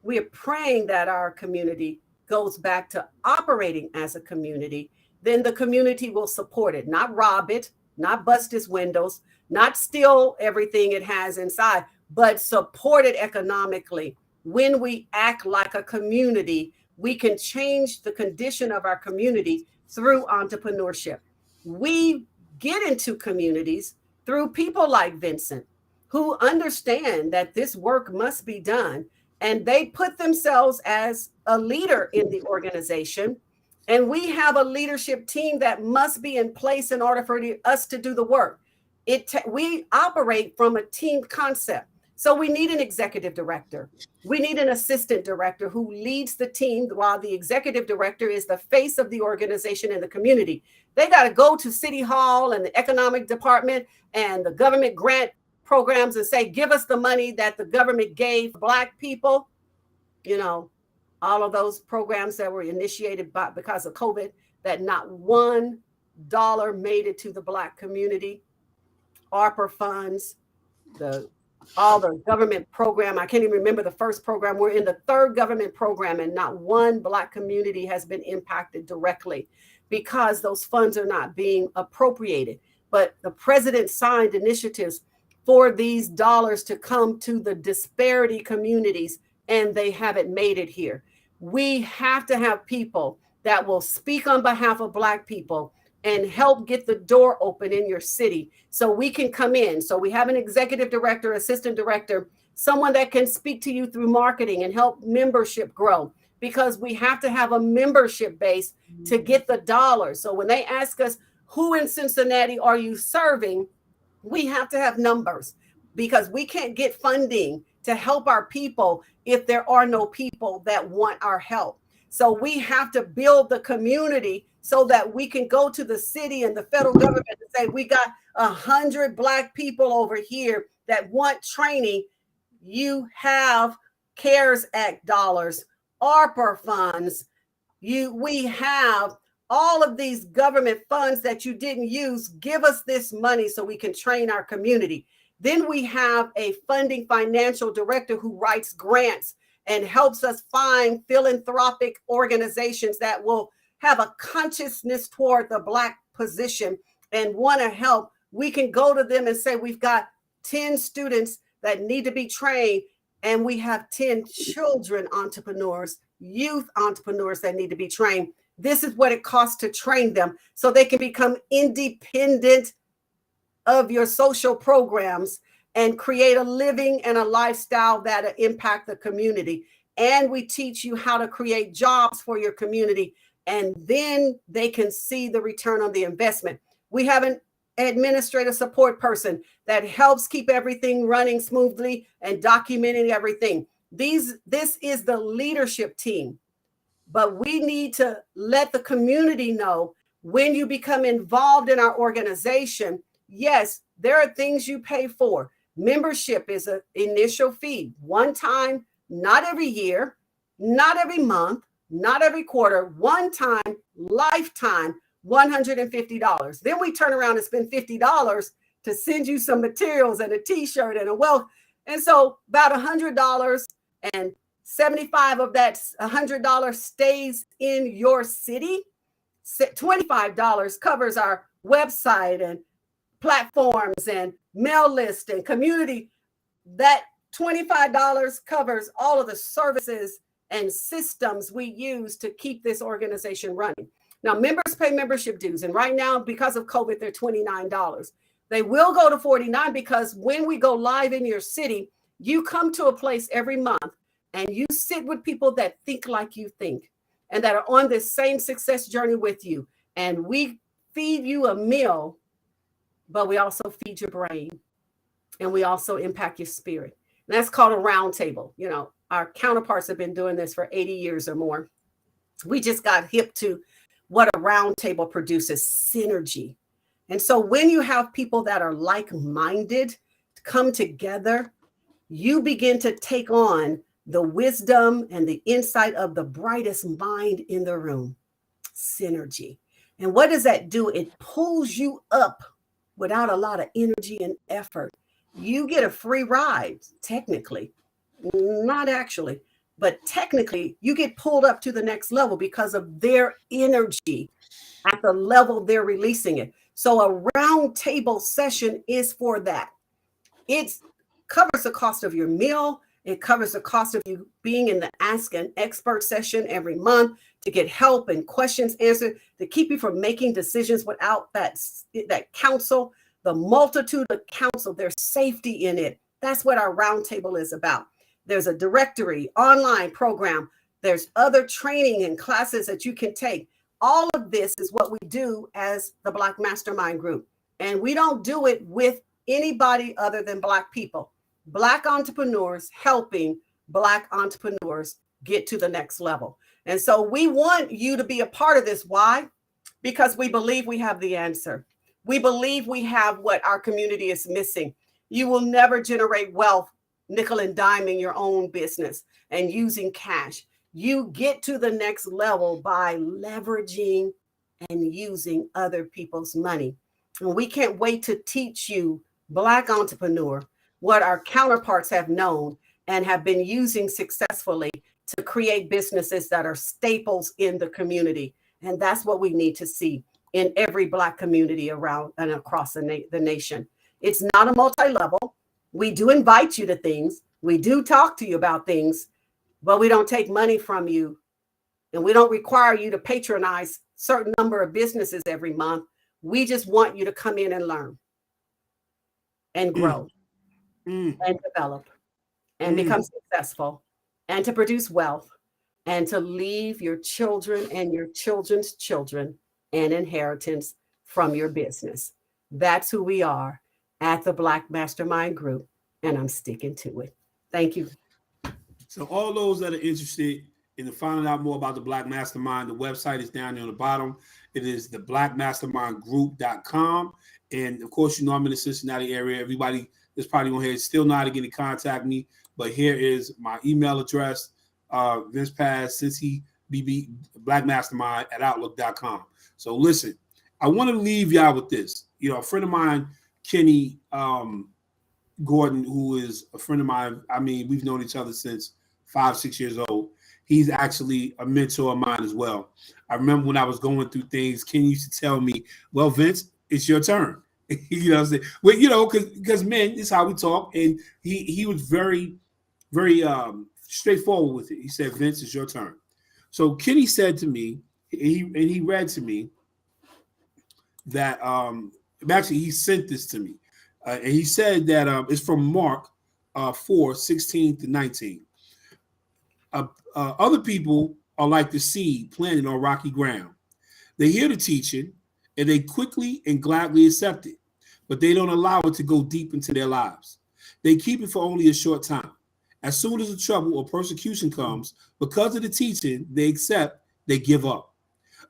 we are praying that our community goes back to operating as a community, then the community will support it, not rob it, not bust its windows, not steal everything it has inside, but support it economically. When we act like a community, we can change the condition of our community through entrepreneurship. We get into communities through people like Vincent, who understand that this work must be done. And they put themselves as a leader in the organization. And we have a leadership team that must be in place in order for us to do the work. We operate from a team concept. So we need an executive director. We need an assistant director who leads the team while the executive director is the face of the organization and the community. They got to go to City Hall and the economic department and the government grant programs and say, give us the money that the government gave Black people. You know, all of those programs that were initiated because of COVID, that not $1 made it to the Black community. ARPA funds, all the government program. I can't even remember the first program. We're in the third government program, and not one Black community has been impacted directly because those funds are not being appropriated. But the president signed initiatives for these dollars to come to the disparity communities, and they haven't made it here. We have to have people that will speak on behalf of Black people and help get the door open in your city so we can come in. So we have an executive director, assistant director, someone that can speak to you through marketing and help membership grow. because we have to have a membership base to get the dollars. So when they ask us, who in Cincinnati are you serving? We have to have numbers, because we can't get funding to help our people if there are no people that want our help. So we have to build the community so that we can go to the city and the federal government and say, we got 100 Black people over here that want training. You have CARES Act dollars, ARPA funds. We have all of these government funds that you didn't use. Give us this money so we can train our community. Then we have a funding financial director who writes grants and helps us find philanthropic organizations that will have a consciousness toward the Black position and want to help. We can go to them and say, we've got 10 students that need to be trained, and we have 10 children entrepreneurs, youth entrepreneurs that need to be trained. This is what it costs to train them so they can become independent of your social programs and create a living and a lifestyle that impact the community. And we teach you how to create jobs for your community, and then they can see the return on the investment. We have an administrative support person that helps keep everything running smoothly and documenting everything. This is the leadership team. But we need to let the community know, when you become involved in our organization, yes, there are things you pay for. Membership is an initial fee, one time, not every year, not every month, not every quarter, one time, lifetime, $150. Then we turn around and spend $50 to send you some materials and a t-shirt and a wealth. And so about $100, and 75 of that $100 stays in your city. $25 covers our website and platforms and mail list and community. That $25 covers all of the services and systems we use to keep this organization running. Now, members pay membership dues, and right now, because of COVID, they're $29. They will go to $49 because when we go live in your city, you come to a place every month and you sit with people that think like you think and that are on this same success journey with you. And we feed you a meal, but we also feed your brain, and we also impact your spirit. And that's called a round table. You know, our counterparts have been doing this for 80 years or more. We just got hip to what a round table produces: synergy. And so when you have people that are like-minded come together, you begin to take on the wisdom and the insight of the brightest mind in the room. Synergy. And what does that do? It pulls you up without a lot of energy and effort. You get a free ride, technically, not actually, but technically you get pulled up to the next level because of their energy at the level they're releasing it. So a round table session is for that. It covers the cost of your meal. It covers the cost of you being in the Ask an Expert session every month to get help and questions answered, to keep you from making decisions without that counsel, the multitude of counsel. There's safety in it. That's what our roundtable is about. There's a directory, online program. There's other training and classes that you can take. All of this is what we do as the Black Mastermind Group. And we don't do it with anybody other than Black people. Black entrepreneurs helping Black entrepreneurs get to the next level. And so we want you to be a part of this. Why? Because we believe we have the answer. We believe we have what our community is missing. You will never generate wealth nickel and diming your own business and using cash. You get to the next level by leveraging and using other people's money. And we can't wait to teach you, Black entrepreneur, what our counterparts have known and have been using successfully to create businesses that are staples in the community. And that's what we need to see in every Black community around and across the nation. It's not a multi-level. We do invite you to things. We do talk to you about things, but we don't take money from you. And we don't require you to patronize certain number of businesses every month. We just want you to come in and learn and grow and develop and become successful and to produce wealth and to leave your children and your children's children an inheritance from your business. That's who we are at the Black Mastermind Group, and I'm sticking to it. Thank you. So all those that are interested in finding out more about the Black Mastermind, the website is down there on the bottom. It is the blackmastermindgroup.com. And of course, I'm in the Cincinnati area. Everybody that's probably on here still know how to get in contact me. But here is my email address, Vince Paz, Cincy BB, blackmastermind@outlook.com. So listen, I want to leave y'all with this. A friend of mine, Kenny Gordon, who is a friend of mine. I mean, we've known each other since 5-6 years old. He's actually a mentor of mine as well. I remember when I was going through things, Kenny used to tell me, well, Vince, it's your turn. You know what I'm saying? Well, because men, this is how we talk. And he was very, very straightforward with it. He said, Vince, it's your turn. So Kenny said to me, he read to me that actually he sent this to me. And he said that it's from Mark 4:16-19. Other people are like the seed planted on rocky ground. They hear the teaching and they quickly and gladly accept it, but they don't allow it to go deep into their lives. They keep it for only a short time. As soon as the trouble or persecution comes, because of the teaching they accept, they give up.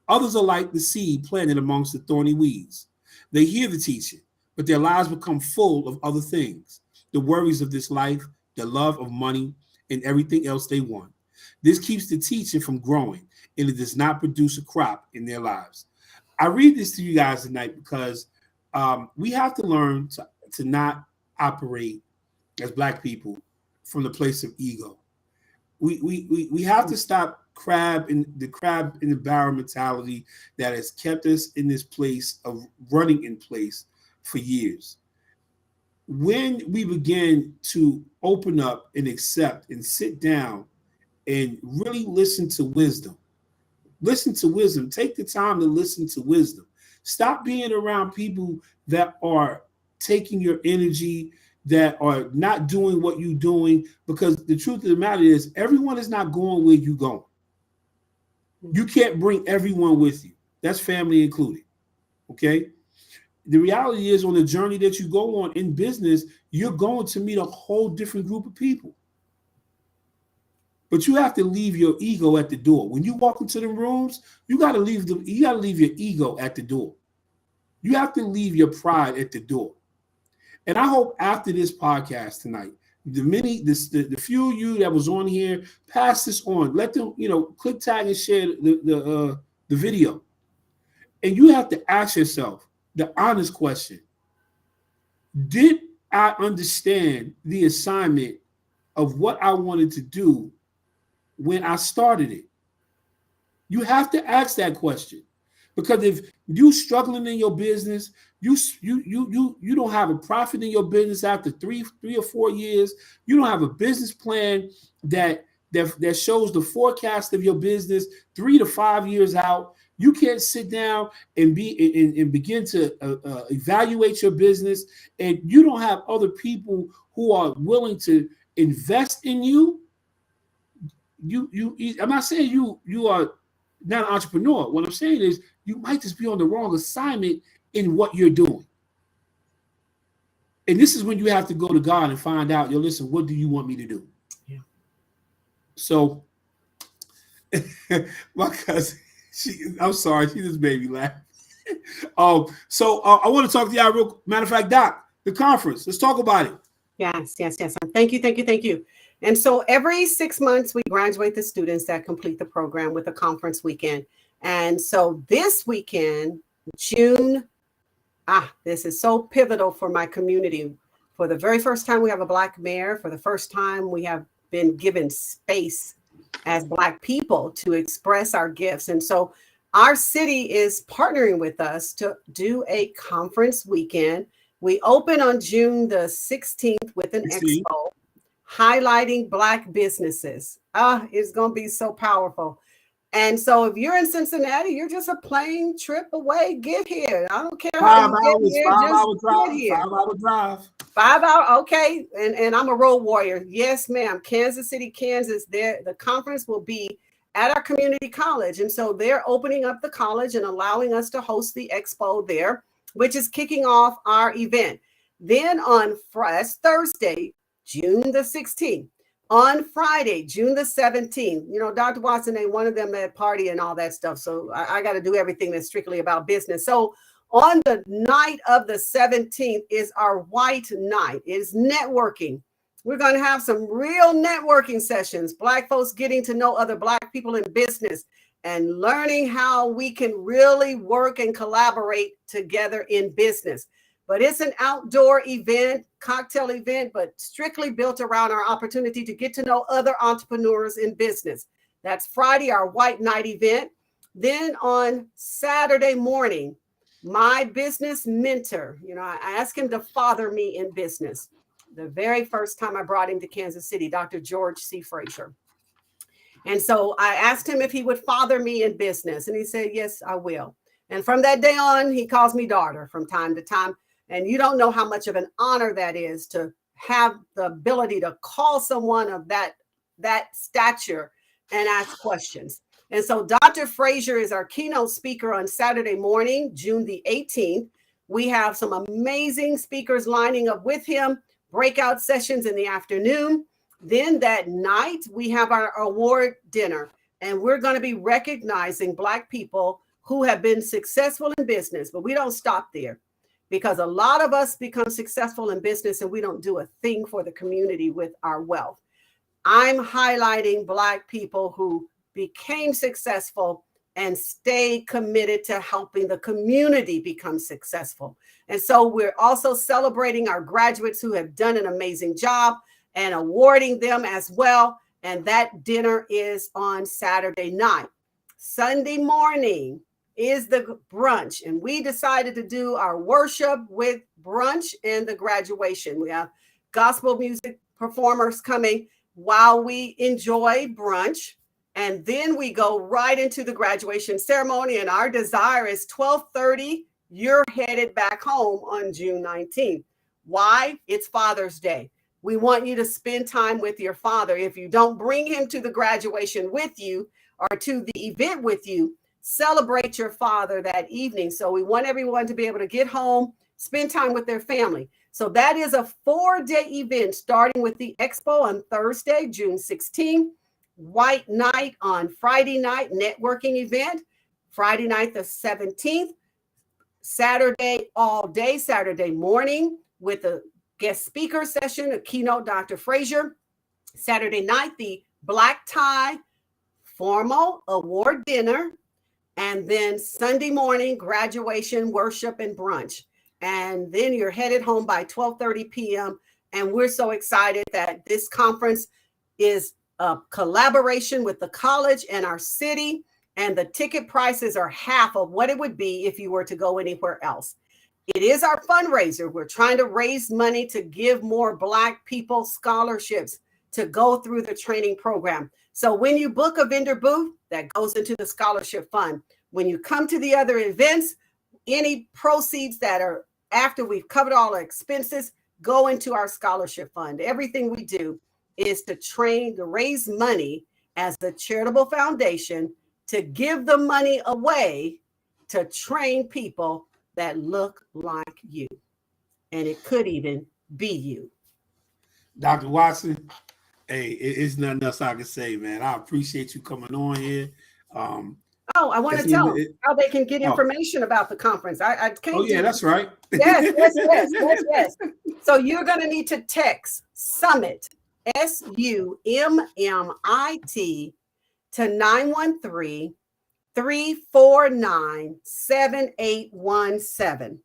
Others are like the seed planted amongst the thorny weeds. They hear the teaching, but their lives become full of other things, the worries of this life, the love of money, and everything else they want. This keeps the teaching from growing, and it does not produce a crop in their lives. I read this to you guys tonight because we have to learn to not operate as Black people from the place of ego. We have to stop the crab in the barrel mentality that has kept us in this place of running in place for years. When we begin to open up and accept and sit down and really listen to wisdom, take the time to listen to wisdom. Stop being around people that are taking your energy, that are not doing what you're doing, because the truth of the matter is everyone is not going where you're going. You can't bring everyone with you. That's family included. Okay? The reality is, on the journey that you go on in business, you're going to meet a whole different group of people. But you have to leave your ego at the door. When you walk into the rooms, you got to leave your ego at the door. You have to leave your pride at the door. And I hope after this podcast tonight, the few of you that was on here, pass this on. Let them, click tag and share the video. And you have to ask yourself the honest question: did I understand the assignment of what I wanted to do when I started it? You have to ask that question, because if you struggling in your business, you don't have a profit in your business after three or 4 years, you don't have a business plan that shows the forecast of your business 3 to 5 years out. You can't sit down and begin to evaluate your business, and you don't have other people who are willing to invest in you. I'm not saying you are not an entrepreneur. What I'm saying is you might just be on the wrong assignment in what you're doing. And this is when you have to go to God and find out, listen, what do you want me to do? Yeah. So my cousin, I'm sorry, she just made me laugh. So I want to talk to y'all matter of fact, Doc, the conference. Let's talk about it. Yes. Thank you. And so every 6 months, we graduate the students that complete the program with a conference weekend. And so this weekend, June, this is so pivotal for my community. For the very first time, we have a Black mayor. For the first time, we have been given space as Black people to express our gifts. And so our city is partnering with us to do a conference weekend. We open on June the 16th with an expo highlighting Black businesses. It's going to be so powerful. And so if you're in Cincinnati, you're just a plane trip away. Get here. I don't care how you get here. 5 hour drive. 5 hour drive. 5 hour. Okay. And I'm a road warrior. Yes, ma'am. Kansas City, Kansas. The conference will be at our community college. And so they're opening up the college and allowing us to host the expo there, which is kicking off our event. Then on Thursday, June the 16th, on Friday, June the 17th, you know, Dr. Watson ain't one of them that party and all that stuff. So I got to do everything that's strictly about business. So on the night of the 17th is our white night. It is networking. We're going to have some real networking sessions, Black folks getting to know other Black people in business and learning how we can really work and collaborate together in business. But it's an outdoor event, cocktail event, but strictly built around our opportunity to get to know other entrepreneurs in business. That's Friday, our white night event. Then on Saturday morning, my business mentor, you know, I asked him to father me in business. The very first time I brought him to Kansas City, Dr. George C. Frazier. And so I asked him if he would father me in business. And he said, yes, I will. And from that day on, he calls me daughter from time to time. And you don't know how much of an honor that is to have the ability to call someone of that stature and ask questions. And so Dr. Frazier is our keynote speaker on Saturday morning, June the 18th. We have some amazing speakers lining up with him, breakout sessions in the afternoon. Then that night, we have our award dinner, and we're going to be recognizing Black people who have been successful in business. But we don't stop there, because a lot of us become successful in business and we don't do a thing for the community with our wealth. I'm highlighting Black people who became successful and stayed committed to helping the community become successful. And so we're also celebrating our graduates who have done an amazing job and awarding them as well. And that dinner is on Saturday night. Sunday morning is the brunch. And we decided to do our worship with brunch and the graduation. We have gospel music performers coming while we enjoy brunch. And then we go right into the graduation ceremony. And our desire is 12:30. You're headed back home on June 19th. Why? It's Father's Day. We want you to spend time with your father. If you don't bring him to the graduation with you or to the event with you, celebrate your father that evening. So we want everyone to be able to get home, spend time with their family. So that is a 4-day event, starting with the expo on Thursday, June 16th, white night on Friday night, networking event, Friday night the 17th, Saturday all day, Saturday morning with a guest speaker session, a keynote, Dr. Frazier. Saturday night, the black tie formal award dinner. And then Sunday morning, graduation, worship, and brunch. And then you're headed home by 12:30 p.m. And we're so excited that this conference is a collaboration with the college and our city. And the ticket prices are half of what it would be if you were to go anywhere else. It is our fundraiser. We're trying to raise money to give more Black people scholarships to go through the training program. So when you book a vendor booth, that goes into the scholarship fund. When you come to the other events, any proceeds that are after we've covered all our expenses go into our scholarship fund. Everything we do is to raise money as a charitable foundation to give the money away to train people that look like you. And it could even be you. Dr. Watson, hey, it's nothing else I can say, man. I appreciate you coming on here. I want to tell them how they can get information about the conference. I can't. Oh, yeah, that's right. Yes. So you're going to need to text Summit, SUMMIT, to 913-349-7817.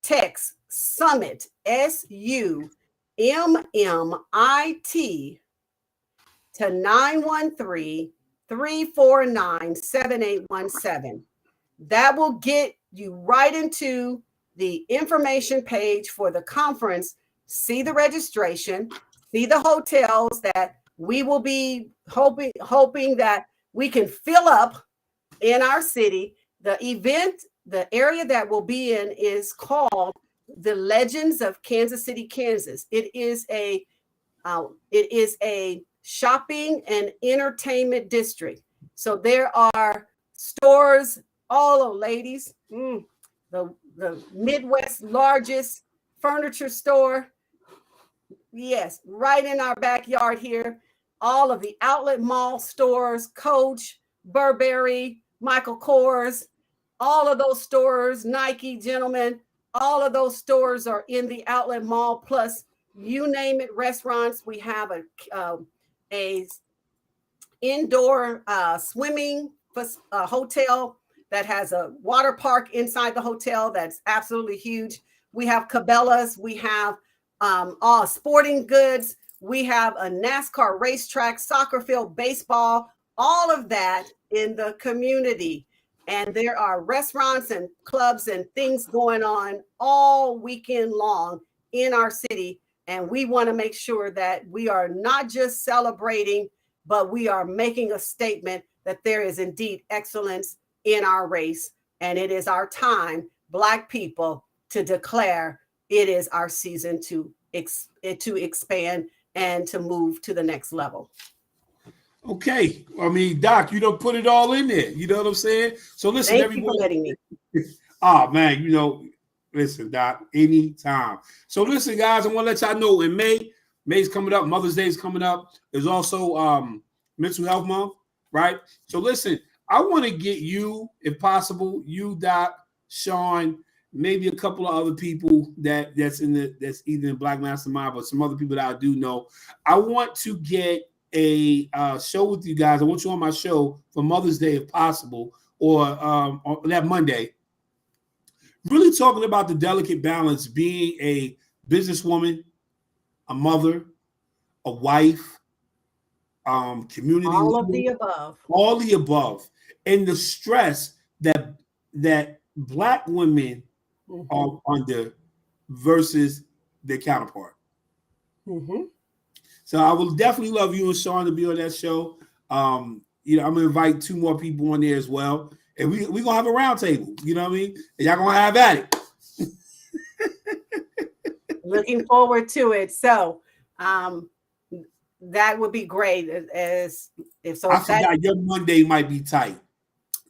Text Summit, SUMMIT, to 913-349-7817. That will get you right into the information page for the conference. See the registration, see the hotels that we will be hoping that we can fill up in our city. The event, the area that we'll be in is called the Legends of Kansas City, Kansas. It is a shopping and entertainment district. So there are stores, all the ladies, the Midwest largest furniture store. Yes, right in our backyard here. All of the outlet mall stores, Coach, Burberry, Michael Kors, all of those stores, Nike, gentlemen, all of those stores are in the outlet mall. Plus, you name it, restaurants. We have a indoor swimming hotel that has a water park inside the hotel that's absolutely huge. We have Cabela's. We have all sporting goods. We have a NASCAR racetrack, soccer field, baseball, all of that in the community. And there are restaurants and clubs and things going on all weekend long in our city. And we want to make sure that we are not just celebrating, but we are making a statement that there is indeed excellence in our race. And it is our time, Black people, to declare it is our season to expand and to move to the next level. Okay. I mean, Doc, you don't put it all in there. You know what I'm saying? So listen, Thank you for letting me. Oh, man, listen, Doc, anytime. So listen, guys, I want to let y'all know in May's coming up. Mother's Day is coming up. There's also Mental Health Month, right? So listen, I want to get you, if possible, you, Doc, Sean, maybe a couple of other people that's either in Black Mastermind, but some other people that I do know. I want to get a show with you guys. I want you on my show for Mother's Day, if possible, or on that Monday. Really talking about the delicate balance being a businesswoman, a mother, a wife, community. All of the above. All the above. And the stress that Black women are under versus their counterpart. So I will definitely love you and Sean to be on that show. I'm gonna invite 2 more people on there as well, and we're gonna have a round table. You know what I mean? And y'all gonna have at it. Looking forward to it. So that would be great. I forgot your Monday might be tight.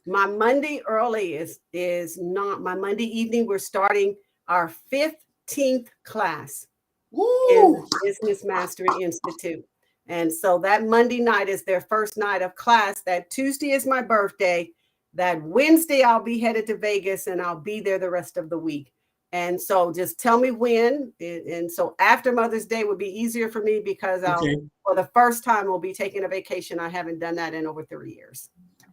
My Monday early is not my Monday evening. We're starting our 15th class in the Business Mastery Institute. And so that Monday night is their first night of class. That Tuesday is my birthday. That Wednesday, I'll be headed to Vegas and I'll be there the rest of the week. And so just tell me when. And so after Mother's Day would be easier for me because for the first time, we'll be taking a vacation. I haven't done that in over 30 years.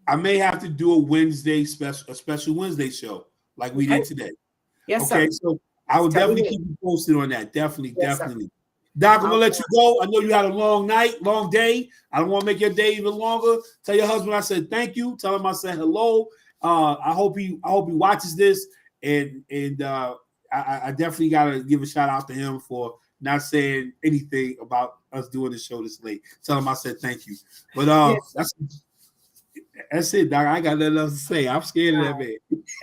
I may have to do a special Wednesday show like we did today. Yes, okay, sir. So I will definitely keep you posted on that. Definitely. Doc, I'm gonna let you go. I know you had a long night, long day. I don't want to make your day even longer. Tell your husband I said thank you. Tell him I said hello. I hope he watches this, and I definitely gotta give a shout out to him for not saying anything about us doing the show this late. Tell him I said thank you. But that's it, Doc. I got nothing else to say. I'm scared of that man.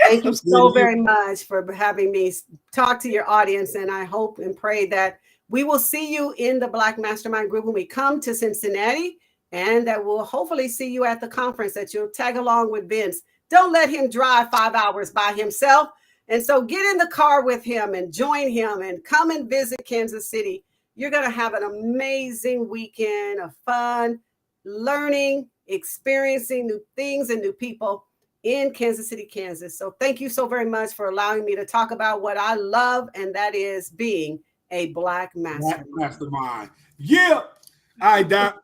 Thank you so very much for having me talk to your audience, and I hope and pray that we will see you in the Black Mastermind group when we come to Cincinnati, and that we'll hopefully see you at the conference, that you'll tag along with Vince. Don't let him drive 5 hours by himself. And so get in the car with him and join him and come and visit Kansas City. You're going to have an amazing weekend of fun, learning, experiencing new things and new people in Kansas City, Kansas. So thank you so very much for allowing me to talk about what I love, and that is being a Black mastermind. Yeah. All right, Doc.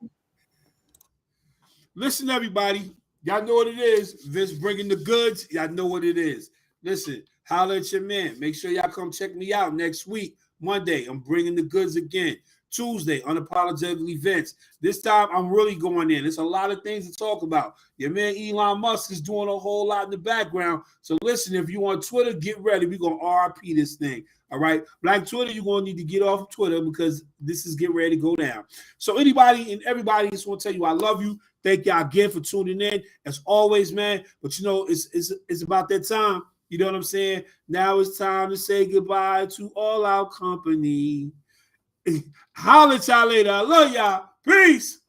Listen, everybody. Y'all know what it is. Vince bringing the goods. Y'all know what it is. Listen, holler at your man. Make sure y'all come check me out next week. Monday, I'm bringing the goods again. Tuesday, unapologetically Vince. This time, I'm really going in. There's a lot of things to talk about. Your man Elon Musk is doing a whole lot in the background. So listen, if you on Twitter, get ready. We're going to RIP this thing. All right? Black Twitter, you're going to need to get off of Twitter because this is getting ready to go down. So anybody and everybody, just want to tell you I love you. Thank y'all again for tuning in. As always, man. But it's about that time. You know what I'm saying? Now it's time to say goodbye to all our company. Holla at y'all later. I love y'all. Peace.